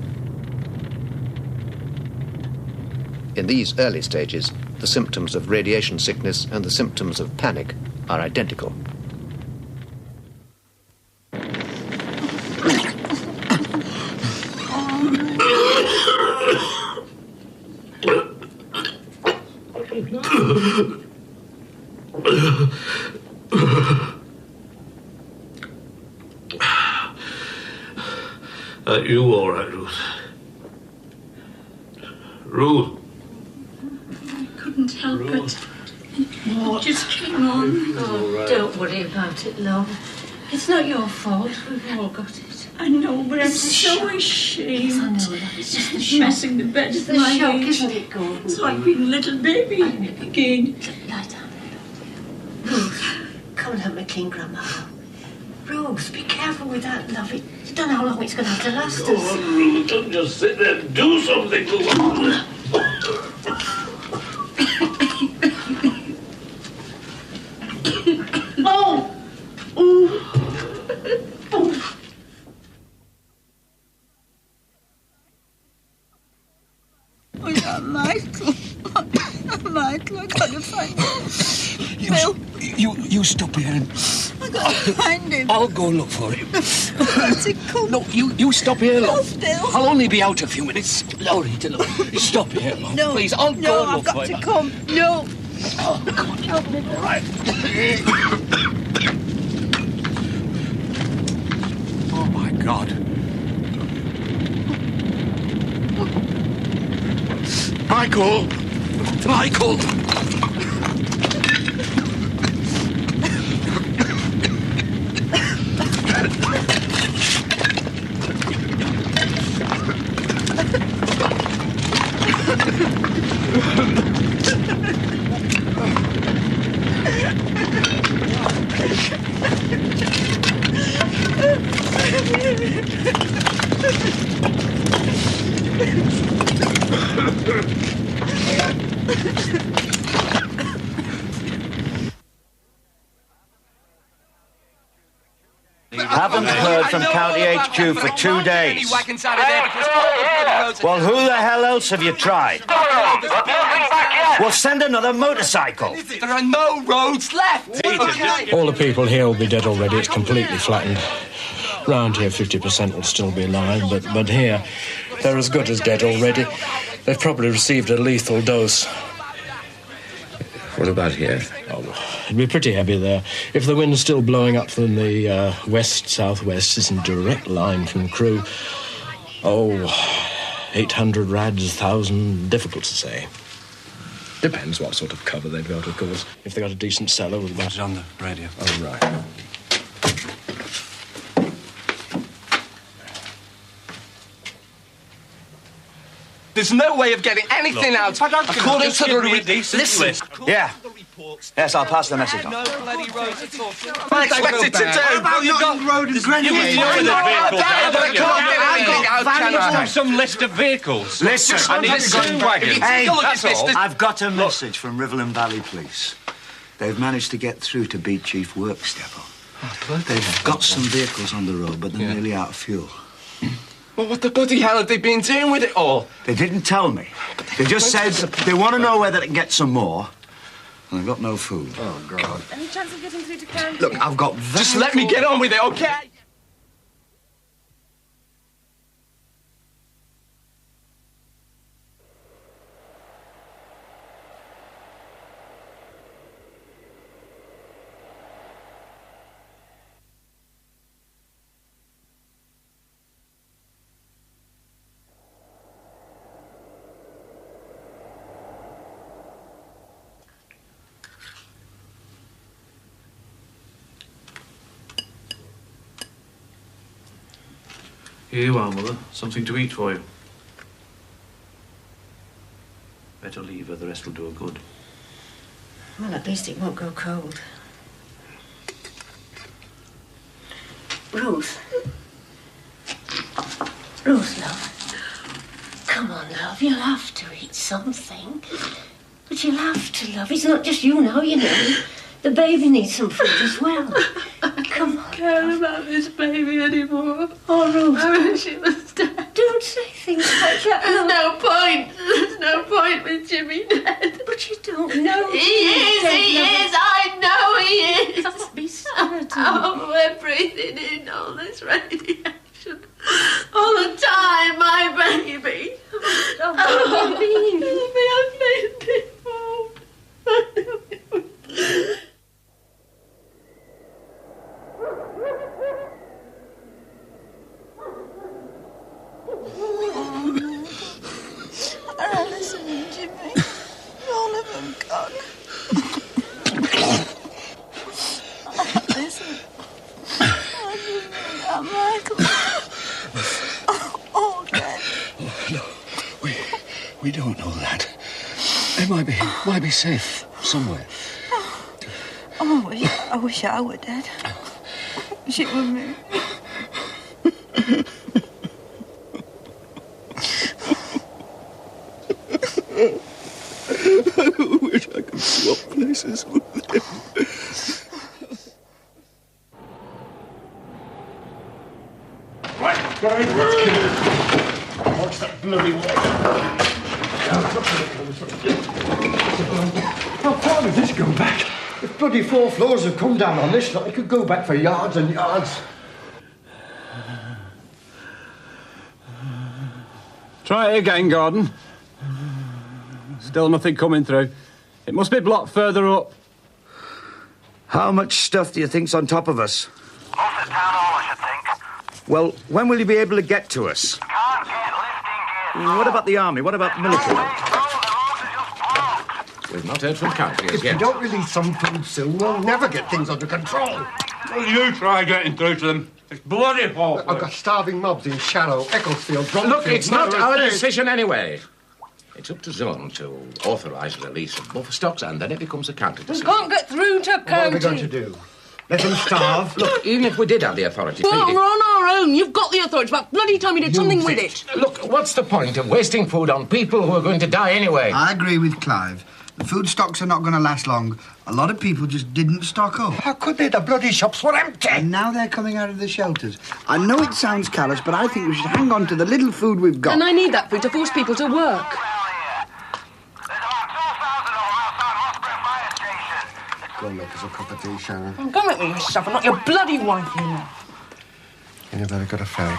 In these early stages, the symptoms of radiation sickness and the symptoms of panic are identical. Are you all right, Ruth? Ruth? I couldn't help it. It just came on. Oh, don't worry about it, love. It's not your fault. We've all got it. I know, but I'm so ashamed. Yes, I know that. It's just the shock. Messing the bed at my shock, age. Isn't it, Gordon? It's like being a little baby again. Lie down. Ruth, come and help me clean Grandma. Ruth, be careful with that, love. You don't know how long it's going to have to last us. Come on, Ruth, don't just sit there and do something. Oh! Oh, yeah, Michael. Michael, I can't find him. Bill. You stop here and I can't find him. I'll go look for him. Where's he come? No, you stop here, love. Bill. I'll only be out a few minutes. Laurita, look. Stop here, love. No. Please, I'll go look for him. I've got to come. No. Oh, come on. Help me. All right. Oh, my God. Michael! Michael! Haven't heard from County HQ for 2 days. Well, who the hell else have you tried? Well, send another motorcycle. There are no roads left. All the people here will be dead already. It's completely flattened. Round here, 50% will still be alive, but here, they're as good as dead already. They've probably received a lethal dose. What about here? Oh, it'd be pretty heavy there. If the wind's still blowing up from the west-southwest, it's in direct line from Crewe. 800 rads, 1,000, difficult to say. Depends what sort of cover they've got, of course. If they've got a decent cellar with It's on the radio. Oh, right. There's no way of getting anything out according to the Listen. Yeah. Yes, I'll pass the message on. No bloody roads at all. What I expected to do. Well, you've got road and Greenwich. Some list of vehicles. Listen, I need a wagon. Hey, that's all. I've got a message from Riverland Valley Police. They've managed to get through to Beat Chief Workstepper. They've got some vehicles on the road, but they're nearly out of fuel. Well, what the bloody hell have they been doing with it all? They didn't tell me. They just said they want to know whether they can get some more. And they've got no food. Oh, God. Any chance of getting through to county? Look, I've got Just let me get on with it, okay? Here you are, Mother. Something to eat for you. Better leave her, the rest will do her good. Well, at least it won't go cold. Ruth. Ruth, love. Come on, love. You'll have to eat something. But you'll have to, love. It's not just you now, you know. The baby needs some food as well. Come on. I don't care about this baby anymore. Oh, Ruth. I wish she was dead. Don't say things like that. There's no point. There's no point with Jimmy dead. But you don't know. He is. I know he is. Don't be certain. Oh, we're breathing in all this radiation. All the time, my baby. Oh, baby. I've made it. Listen, Jimmy. All of them gone. Listen. Michael. Dead. Oh, no. We don't know that. They might be safe somewhere. I wish I were dead. shit with me. I wish I could swap places with them. Right, let's get it. Watch that bloody way. How far does this go back? If bloody 4 floors have come down on this, it could go back for yards and yards. Try it again, Gordon. Still nothing coming through. It must be blocked further up. How much stuff do you think's on top of us? Most of town hall, I should think. Well, when will you be able to get to us? Can't get lifting gear. What about the army? What about the military? We've not heard from county as If we yet. don't release some food soon, we'll never get things under control. Well, you try getting through to them. It's bloody hopeless. I've got starving mobs in Shallow, Ecclesfield, Bromfield... Look, it's not our Estate. decision anyway. It's up to Zone to authorise release of buffer stocks, and then it becomes a county We decision. can't get through to What are county. we going to do? Let them starve? Look, even if we did have the authority Well, feeding... we're on our own. You've got the authority, but bloody time you did something with it. Look, what's the point of wasting food on people who are going to die anyway? I agree with Clive. The food stocks are not going to last long. A lot of people just didn't stock up. How could they? The bloody shops were empty. And now they're coming out of the shelters. I know it sounds callous, but I think we should hang on to the little food we've got. And I need that food to force people to work. Go and make us a cup of tea, Sharon. Go make me yourself. I'm not your bloody wife, you know. You better go to Ferry.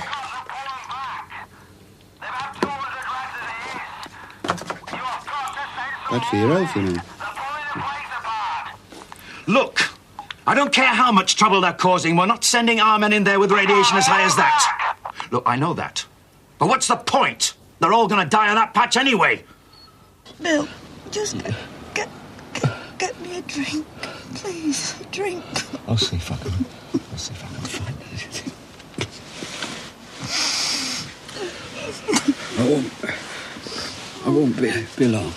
That's for your health, you know. Look, I don't care how much trouble they're causing. We're not sending our men in there with radiation as high as that. Look, I know that. But what's the point? They're all going to die on that patch anyway. Bill, just get me a drink. Please, a drink. I'll see if I can find it. I won't be long.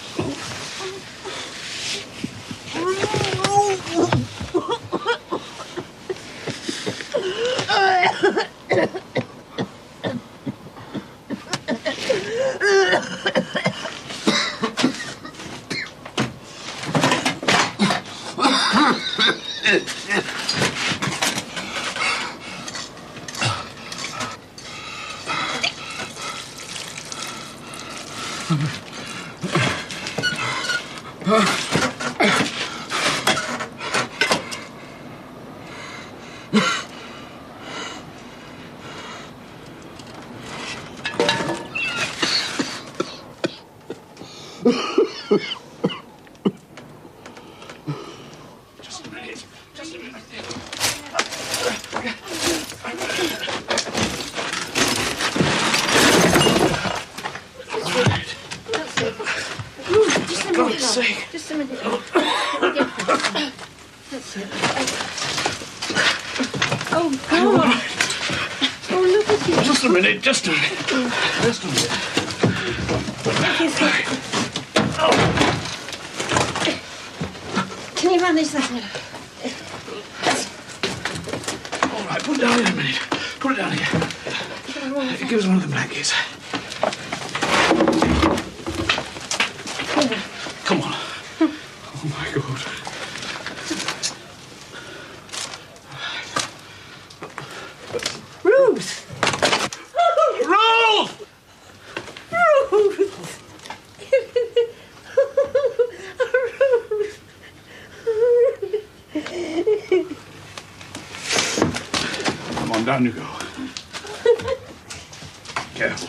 Just a minute. That's it. Oh, God. Oh, look at you. Just a minute, just a minute. Just a minute. Can you manage that? All right, put it down here a minute. Put it down here. Give us one of the blankets. Come on. Oh, my God. Ruth! Ruth! Ruth! Come on, down you go. Careful.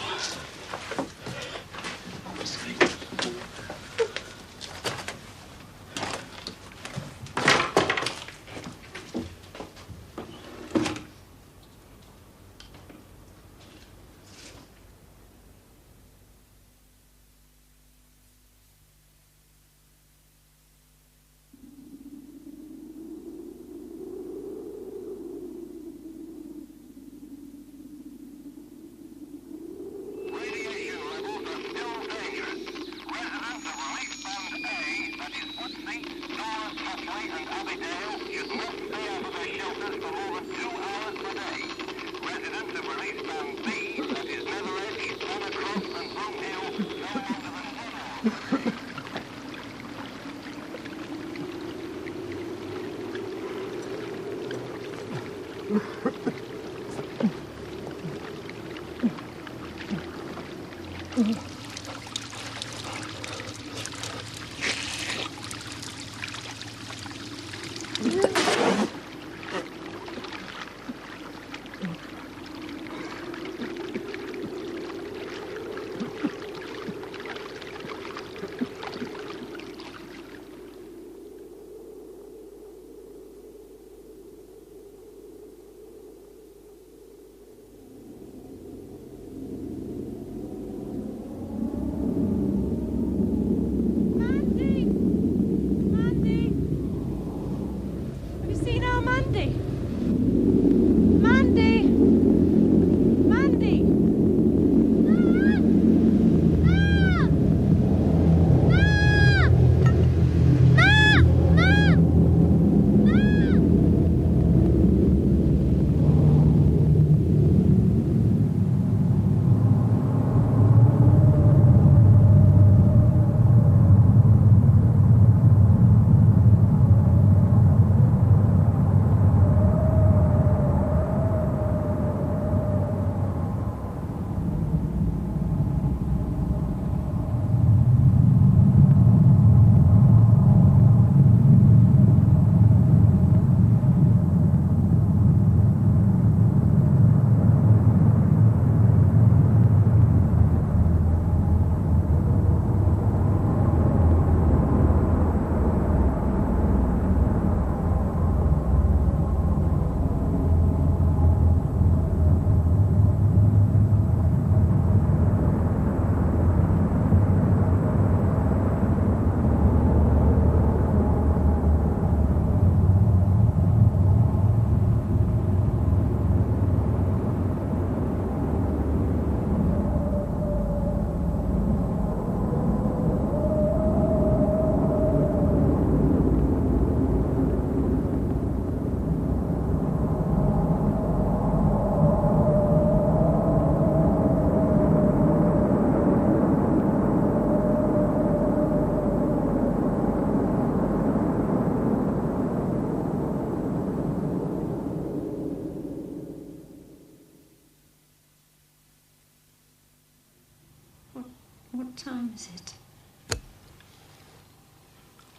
What time is it?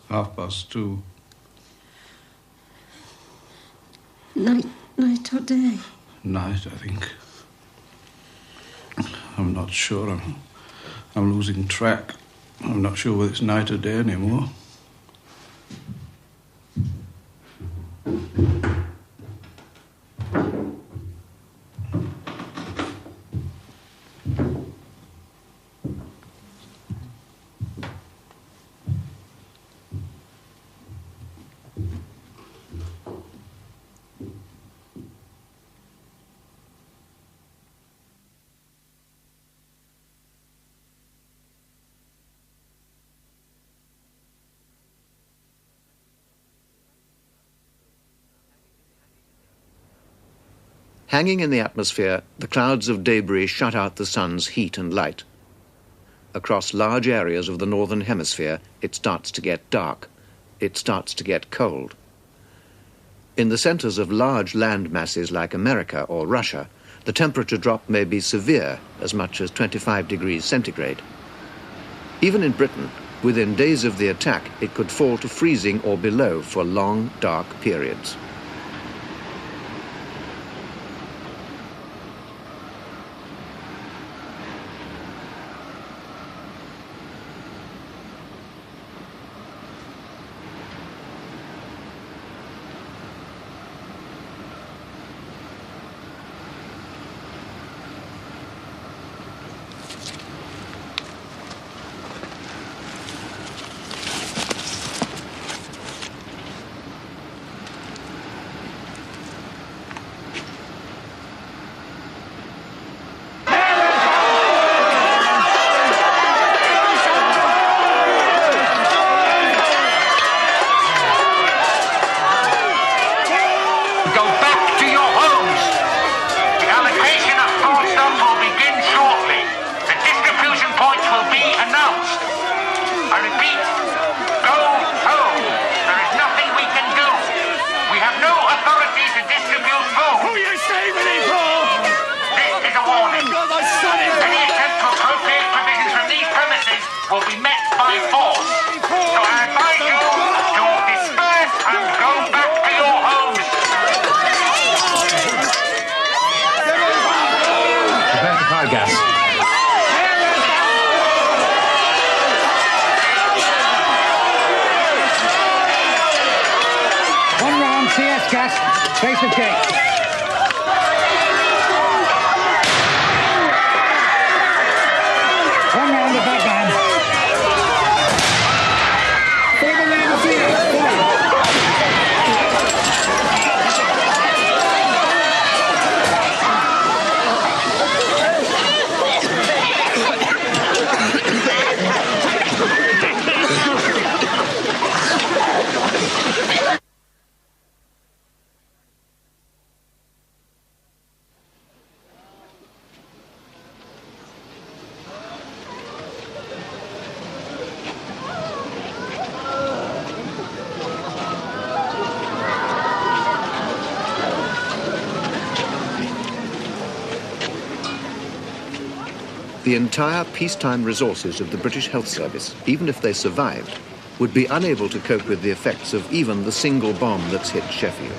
2:30. Night or day? Night, I think. I'm not sure. I'm losing track. I'm not sure whether it's night or day anymore. Hanging in the atmosphere, the clouds of debris shut out the sun's heat and light. Across large areas of the northern hemisphere, it starts to get dark. It starts to get cold. In the centers of large land masses like America or Russia, the temperature drop may be severe, as much as 25 degrees centigrade. Even in Britain, within days of the attack, it could fall to freezing or below for long, dark periods. will be met by force. So I advise you to disperse and go back to your homes. Prepare to fire gas. One round, CS gas, face of gate. One round of bad man. Further round of CS, The entire peacetime resources of the British Health Service, even if they survived, would be unable to cope with the effects of even the single bomb that's hit Sheffield.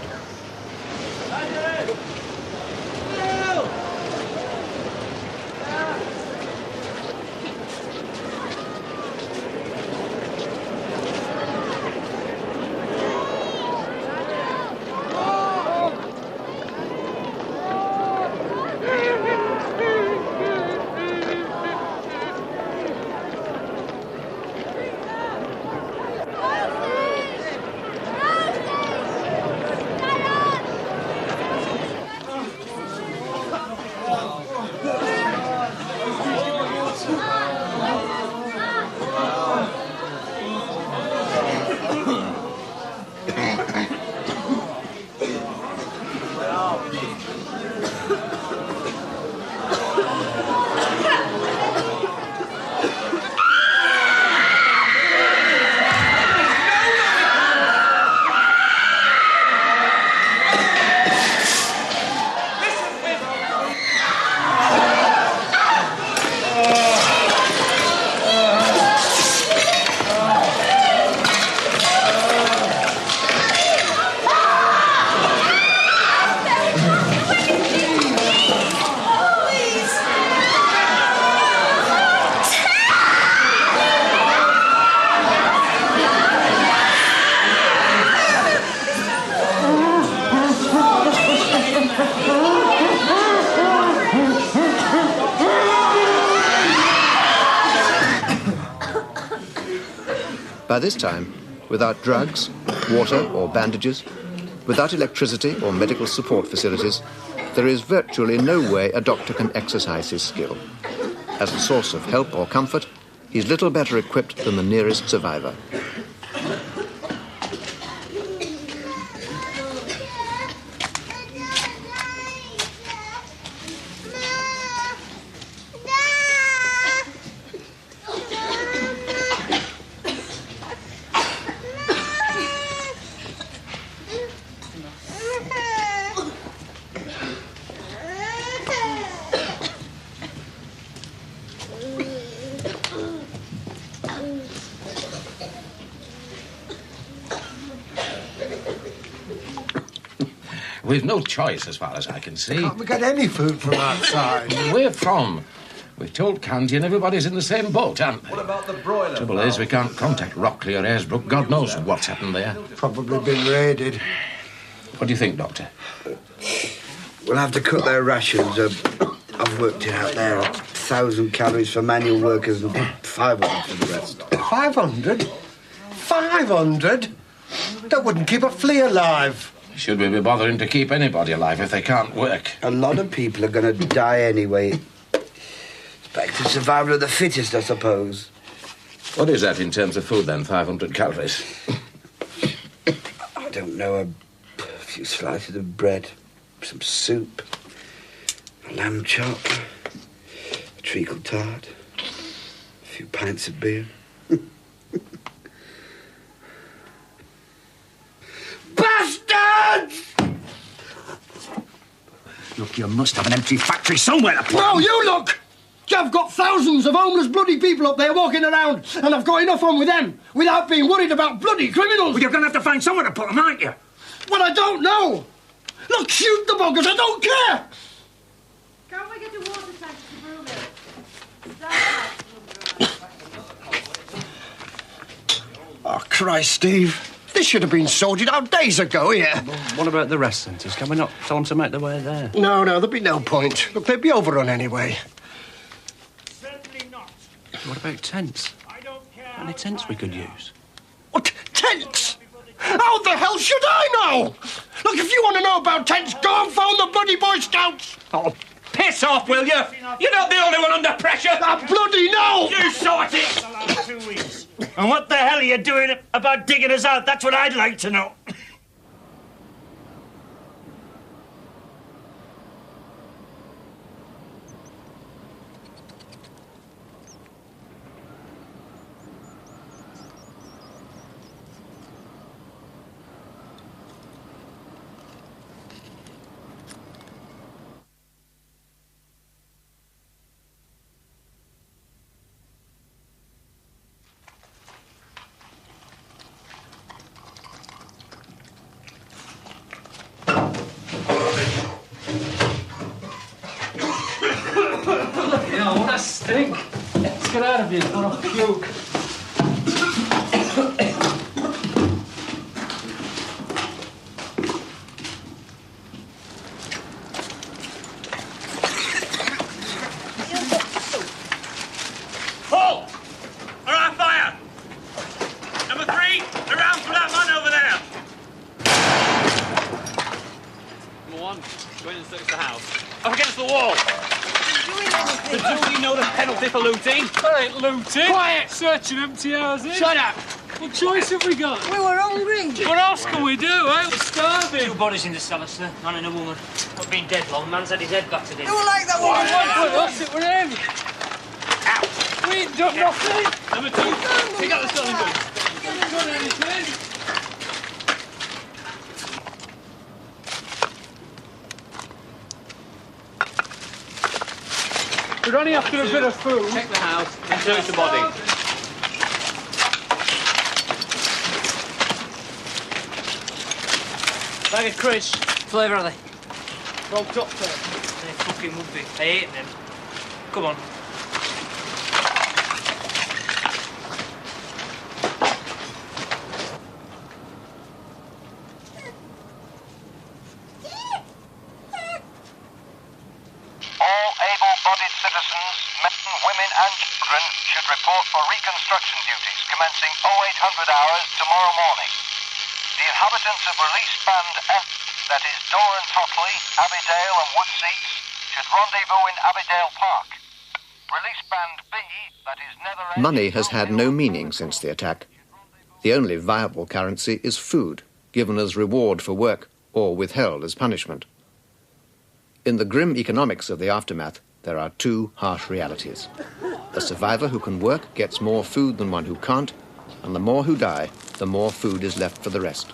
By this time, without drugs, water or bandages, without electricity or medical support facilities, there is virtually no way a doctor can exercise his skill. As a source of help or comfort, he's little better equipped than the nearest survivor. We've no choice, as far as I can see. Can't we get any food from outside? Where from? We've told County and everybody's in the same boat, aren't they? What about the broiler? Trouble is, we can't contact Rockley or Ayersbrook. God knows what's happened there. Probably been raided. What do you think, Doctor? We'll have to cut their rations. I've worked it out there. 1,000 calories for manual workers and 500 for the rest. 500? 500? That wouldn't keep a flea alive. Should we be bothering to keep anybody alive if they can't work? A lot of people are going to die anyway. It's back to survival of the fittest, I suppose. What is that in terms of food, then? 500 calories? I don't know. A few slices of bread, some soup, a lamb chop, a treacle tart, a few pints of beer. Bastards! Look, you must have an empty factory somewhere to put No, them. you look! I've got thousands of homeless bloody people up there walking around, and I've got enough on with them without being worried about bloody criminals. Well, you're going to have to find somewhere to put them, aren't you? Well, I don't know. Look, shoot the buggers, I don't care. Can't we get the water tank to brew it? Oh, Christ, Steve. This should have been sorted out days ago, yeah. Well, what about the rest centres? Can we not tell them to make their way there? No, there'd be no point. Look, they'd be overrun anyway. What about tents? How many tents we could use? What? Tents? How the hell should I know? Look, if you want to know about tents, go and phone the bloody Boy Scouts. Oh, piss off, will you? You're not the only one under pressure. I bloody know. You sort it. 2 weeks. And what the hell are you doing about digging us out? That's what I'd like to know. What a stink! Let's get out of here, or I'll puke. Paul! All right, fire! Number 3, around for that man over there. Number 1, go in and search the house. Up against the wall. Doing Do you know the penalty for looting? I ain't looting. Quiet! Searching empty houses. Shut up! What choice have we got? We were hungry. What else can we do, eh? We're starving. 2 bodies in the cellar, sir. Man and a woman. Not been dead long. Man's had his head battered in. Who like that woman? That's it, we're in. We ain't done nothing. Number 2, pick up the stolen goods. We haven't done anything. We're only after a bit of food. Check the house and search the body. Bag of crisps. Flavour are they? Rolled up there. They fucking would be. I ate them. Come on. All able-bodied citizens, men, women and children, should report for reconstruction duties commencing 0800 hours tomorrow morning. The inhabitants of release band F, that is Door and Totley, Abbeydale and Woodseats, should rendezvous in Abbeydale Park. Release band B, that is Netherend... Money has had no meaning since the attack. The only viable currency is food, given as reward for work or withheld as punishment. In the grim economics of the aftermath, there are 2 harsh realities. The survivor who can work gets more food than one who can't, and the more who die, the more food is left for the rest.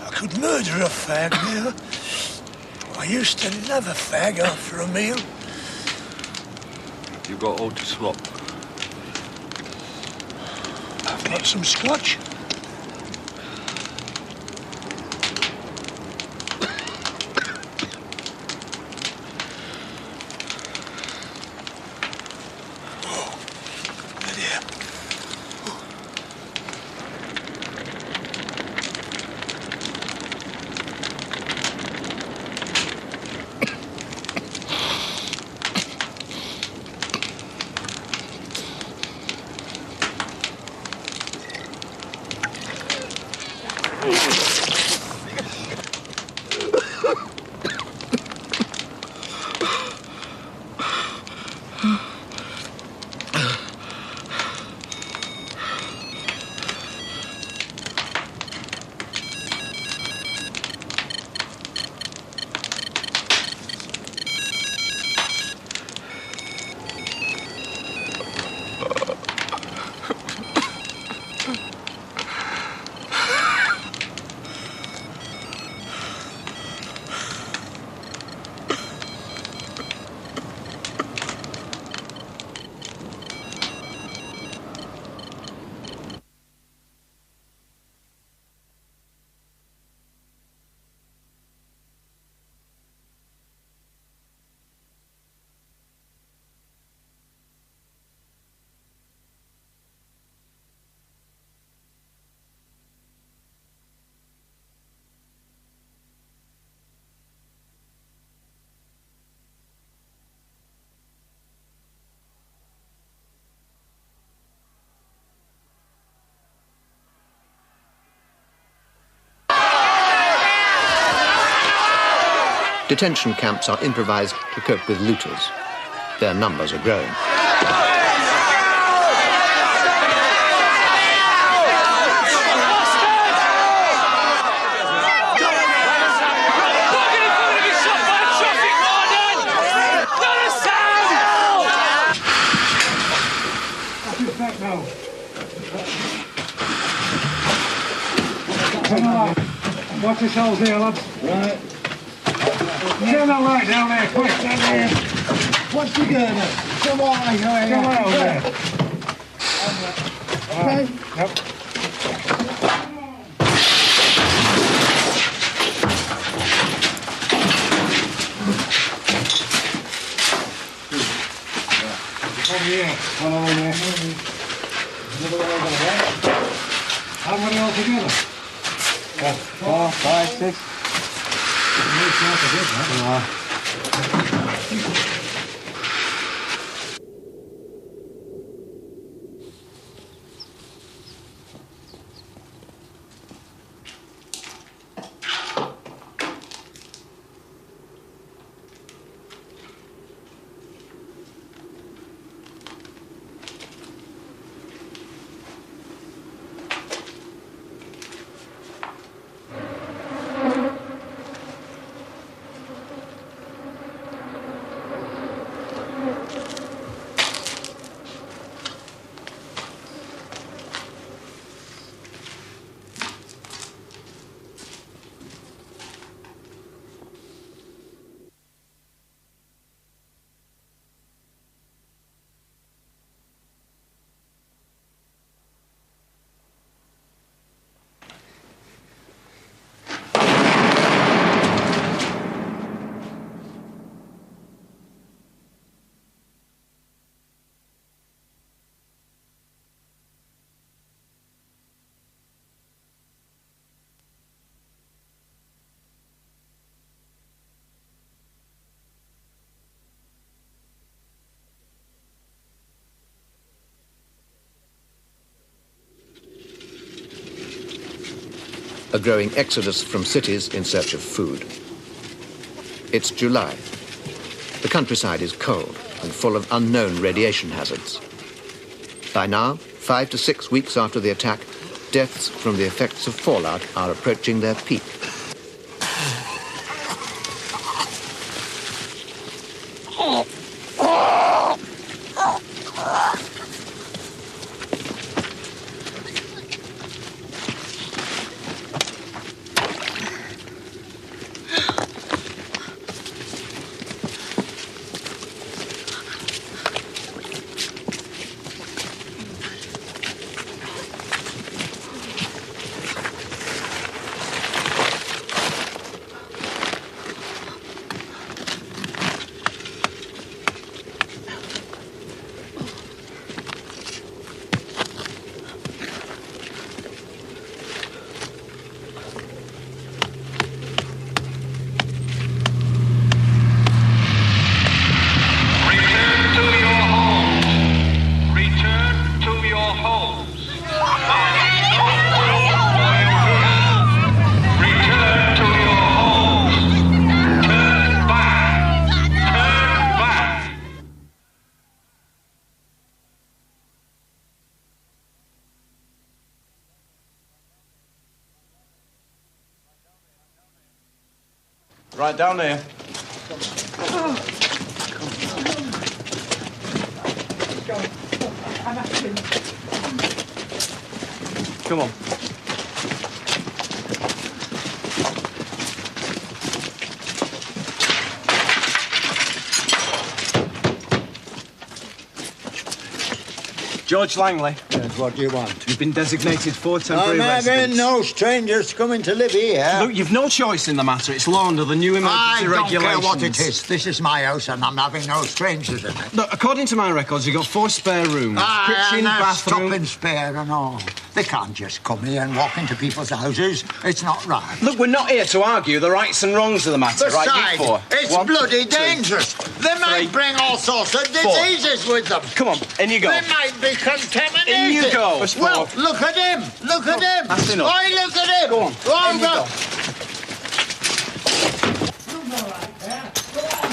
I could murder a fag now. I used to love a fag after a meal. You've got all to swap. I've got some scotch. Detention camps are improvised to cope with looters. Their numbers are growing. Come on. Watch yourselves here, lads. Right. Turn that light down there, quick. Down there. What's the girder? Come on, come on over there. Okay. Yep. Come here. One over there. Another one over there. How many altogether? 4, 5, 6. A growing exodus from cities in search of food. It's July. The countryside is cold and full of unknown radiation hazards. By now, 5 to 6 weeks after the attack, deaths from the effects of fallout are approaching their peak. Right down there. Come on. George Langley. Yes, what do you want? You've been designated for temporary there residence. no strangers coming to live here. Look, you've no choice in the matter. It's law under the new emergency regulations. I don't care what it is. This is my house and I'm having no strangers in it. Look, according to my records, you've got 4 spare rooms. Kitchen, bathroom... stopping spare and all. They can't just come here and walk into people's houses. It's not right. Look, we're not here to argue the rights and wrongs of the matter, Besides, right? You 4. It's 1, bloody 2, dangerous. They might bring all sorts of diseases with them. Come on, in you go. They might be contaminated. In you go. Well, look at him. Look at him. That's enough. Oi, look at him. Go on. Go on, in you go. go.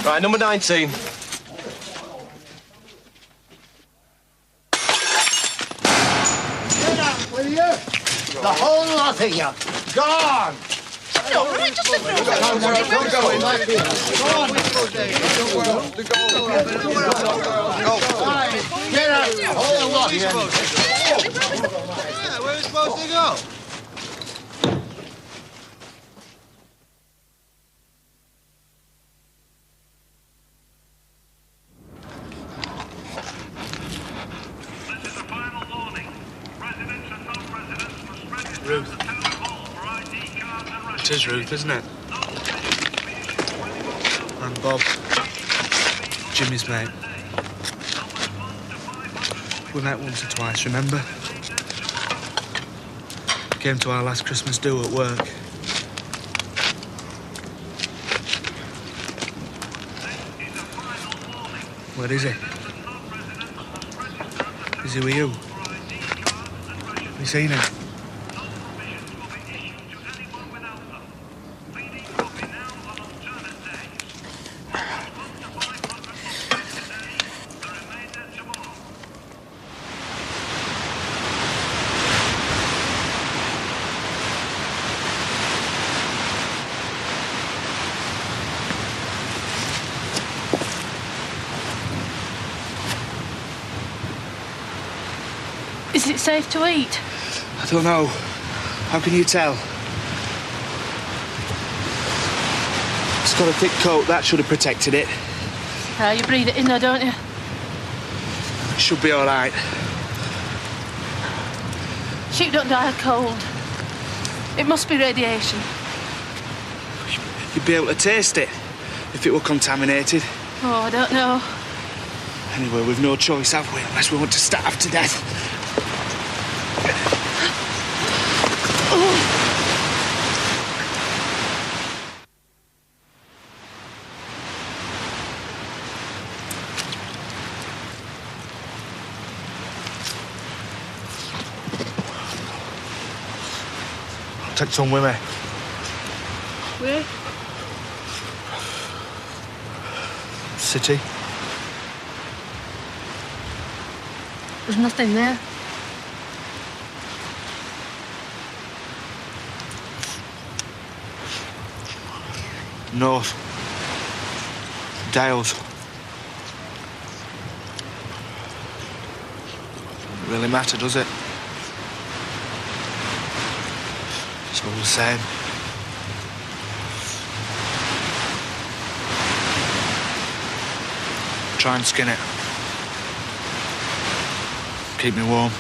Right, number 19. Get out, will you? The whole lot of you. Gone! No, right, just Don't go in like this. Go on. Get out, the whole lot of you. Yeah, where are we supposed to go? Ruth. It is Ruth, isn't it? And Bob. Jimmy's mate. We met once or twice, remember? Came to our last Christmas do at work. Where is he? Is he with you? Have you seen him? Is it safe to eat? I don't know. How can you tell? It's got a thick coat. That should have protected it. You breathe it in though, don't you? It should be all right. Sheep don't die of cold. It must be radiation. You'd be able to taste it if it were contaminated. Oh, I don't know. Anyway, we've no choice, have we? Unless we want to starve to death. Take some with me. Where? City. There's nothing there. North. Dales. Doesn't really matter, does it? It's all the same. Try and skin it. Keep me warm.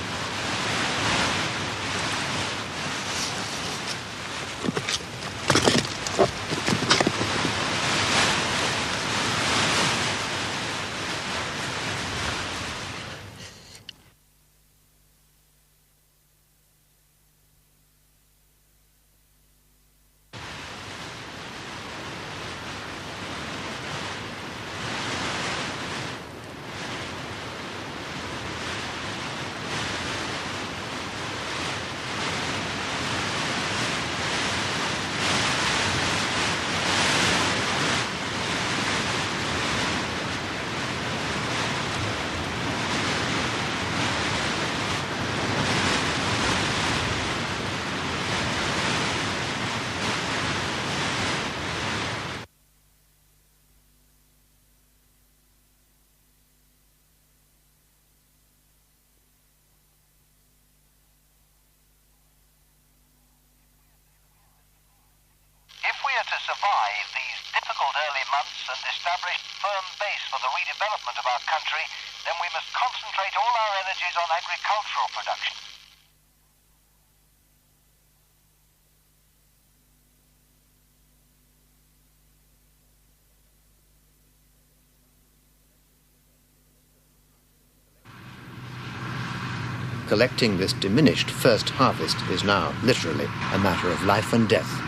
If we are to survive these difficult early months and establish a firm base for the redevelopment of our country, then we must concentrate all our energies on agricultural production. Collecting this diminished first harvest is now literally a matter of life and death.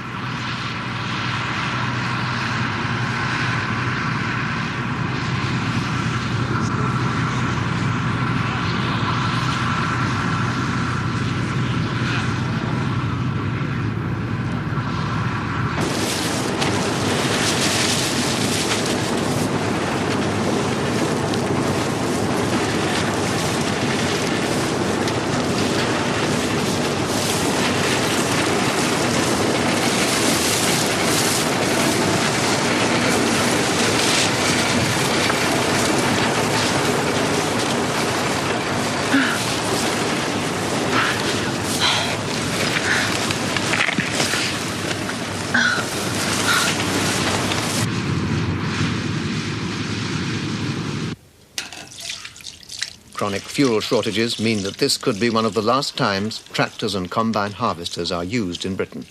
chronic fuel shortages mean that this could be one of the last times tractors and combine harvesters are used in Britain.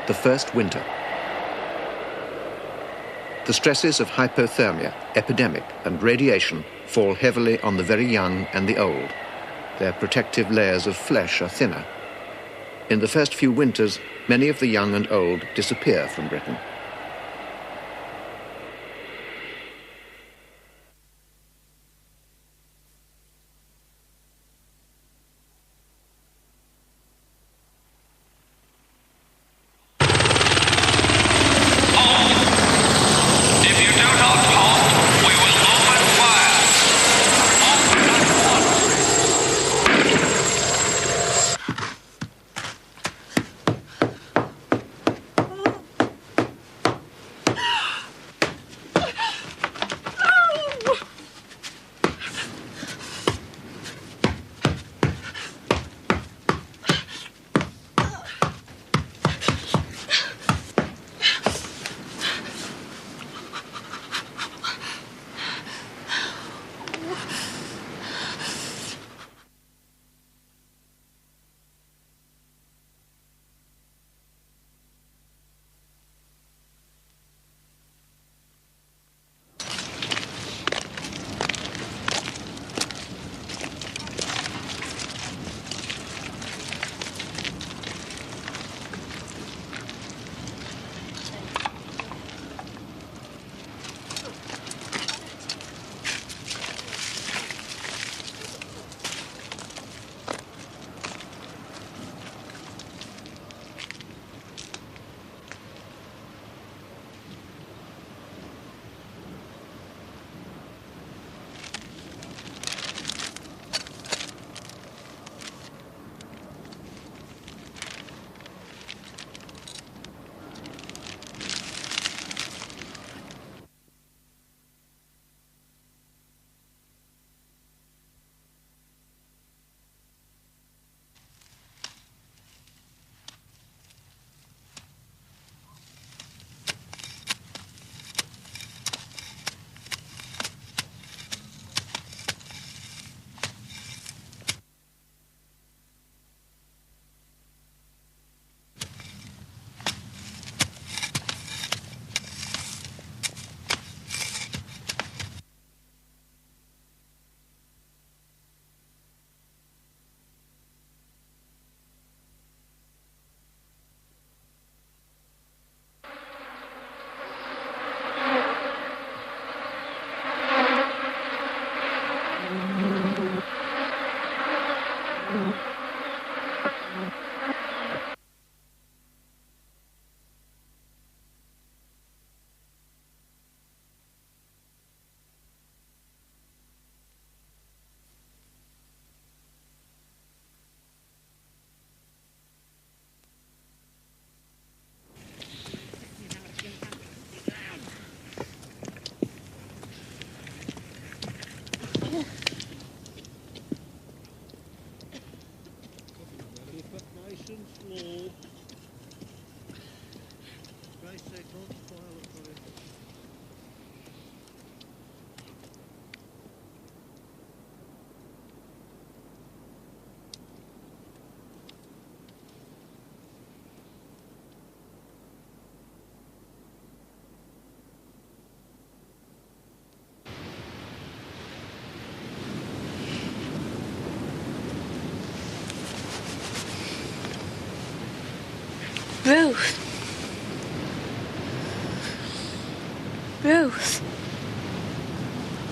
The first winter. The stresses of hypothermia, epidemic, and radiation fall heavily on the very young and the old. Their protective layers of flesh are thinner. In the first few winters, many of the young and old disappear from Britain. Ruth. Ruth.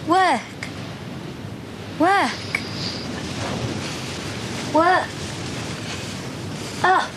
Work. Work. Work. Oh.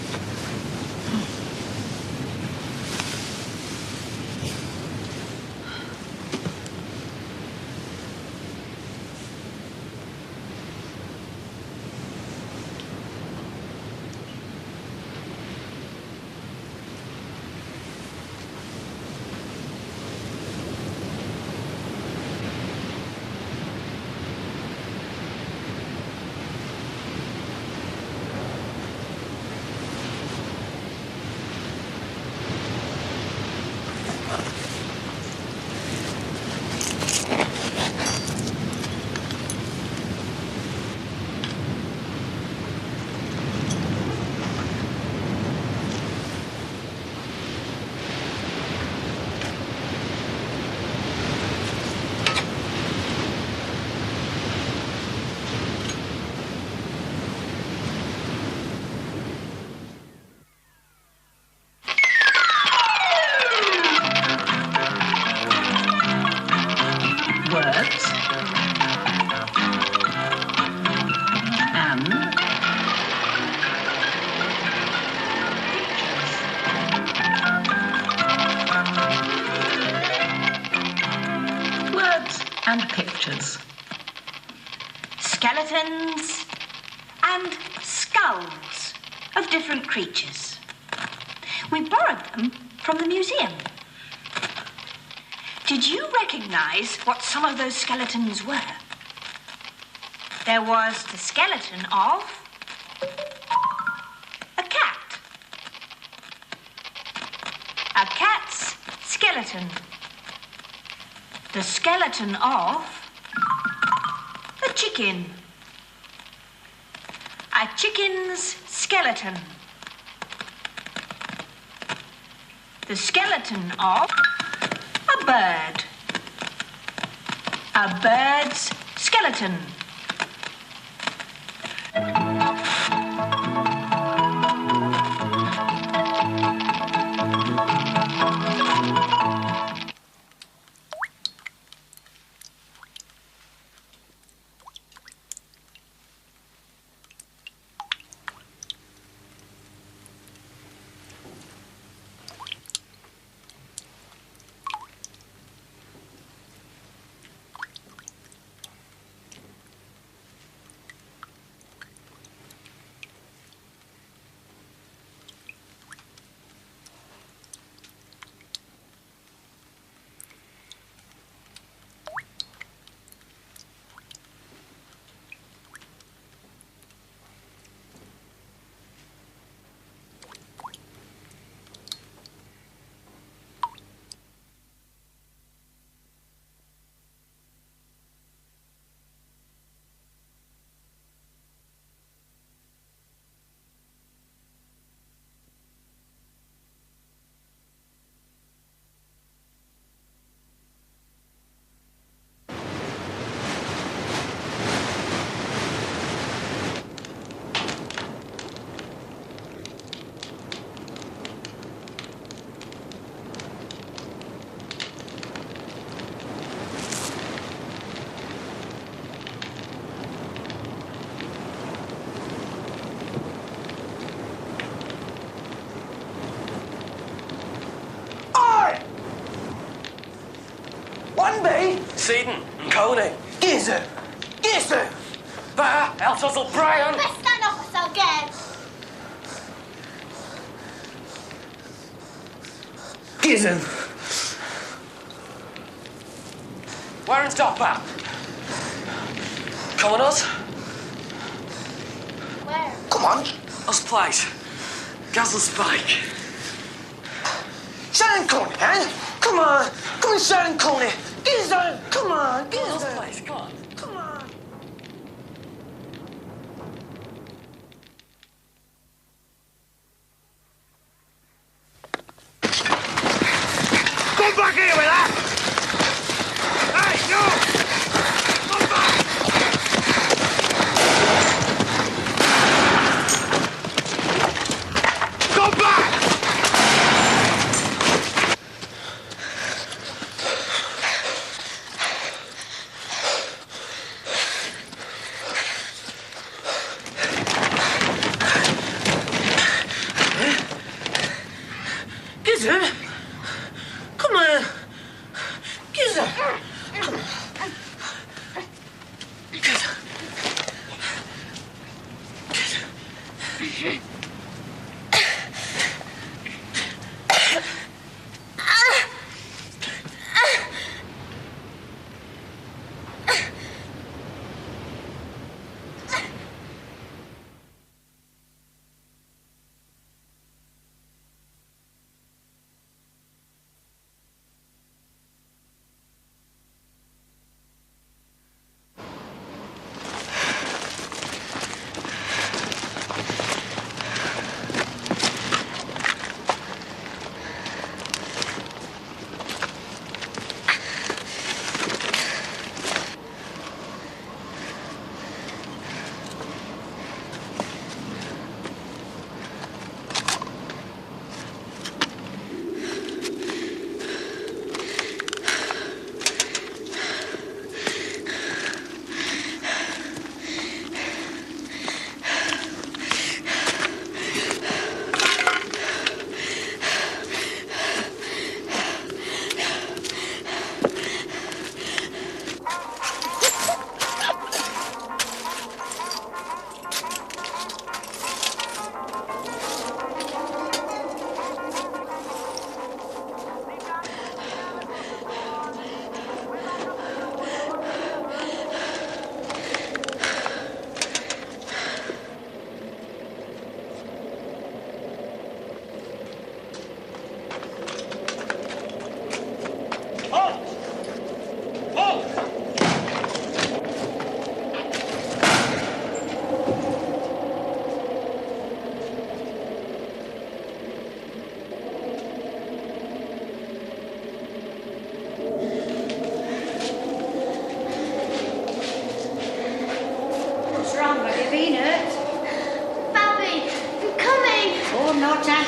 And pictures. Skeletons and skulls of different creatures. We borrowed them from the museum. Did you recognize what some of those skeletons were? There was the skeleton of a cat. A cat's skeleton. The skeleton of a chicken. A chicken's skeleton. The skeleton of a bird. A bird's skeleton. Seaton and Coney. Gizzard! Gizzard! There, else Brian! Let's stand up so again. Gizzard! Where and stop at? Come on, us? Where? Come on! Us place. Gazzle Spike. Shannon Coney, eh? Come on! Come on, Shannon Coney! Gizzard! Come on, Gizzard! Us place, come on. Come on! Come back here with that! Hey, you! Come back! Come back!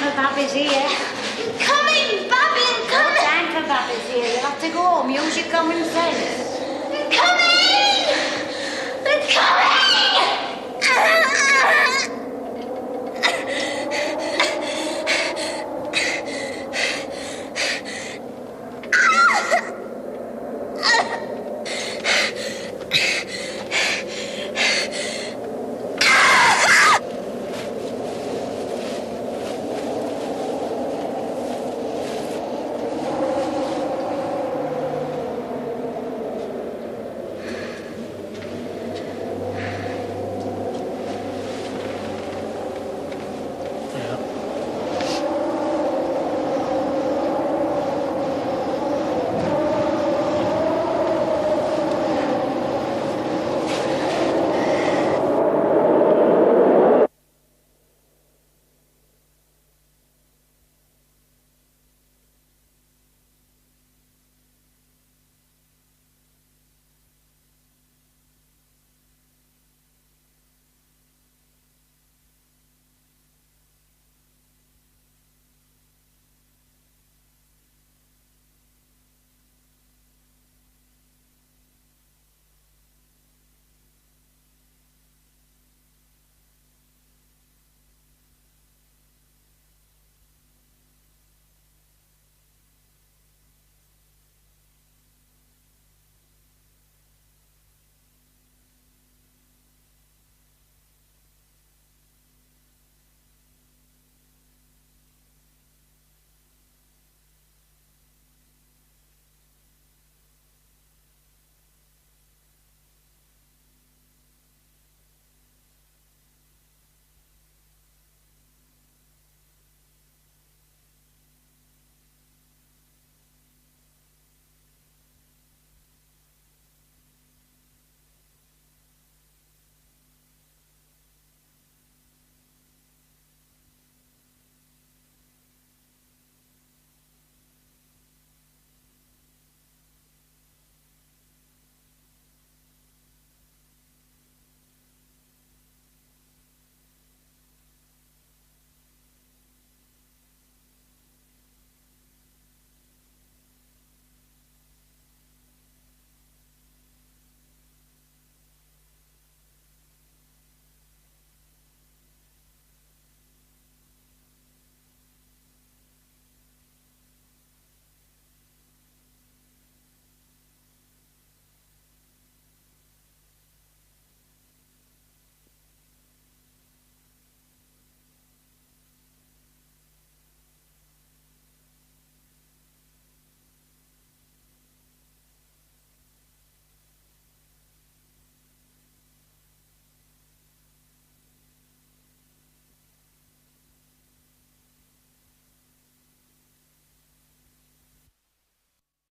for Babby's here. Coming, Babby, coming! No time for Babby's here. You'll have to go home. Use your common sense.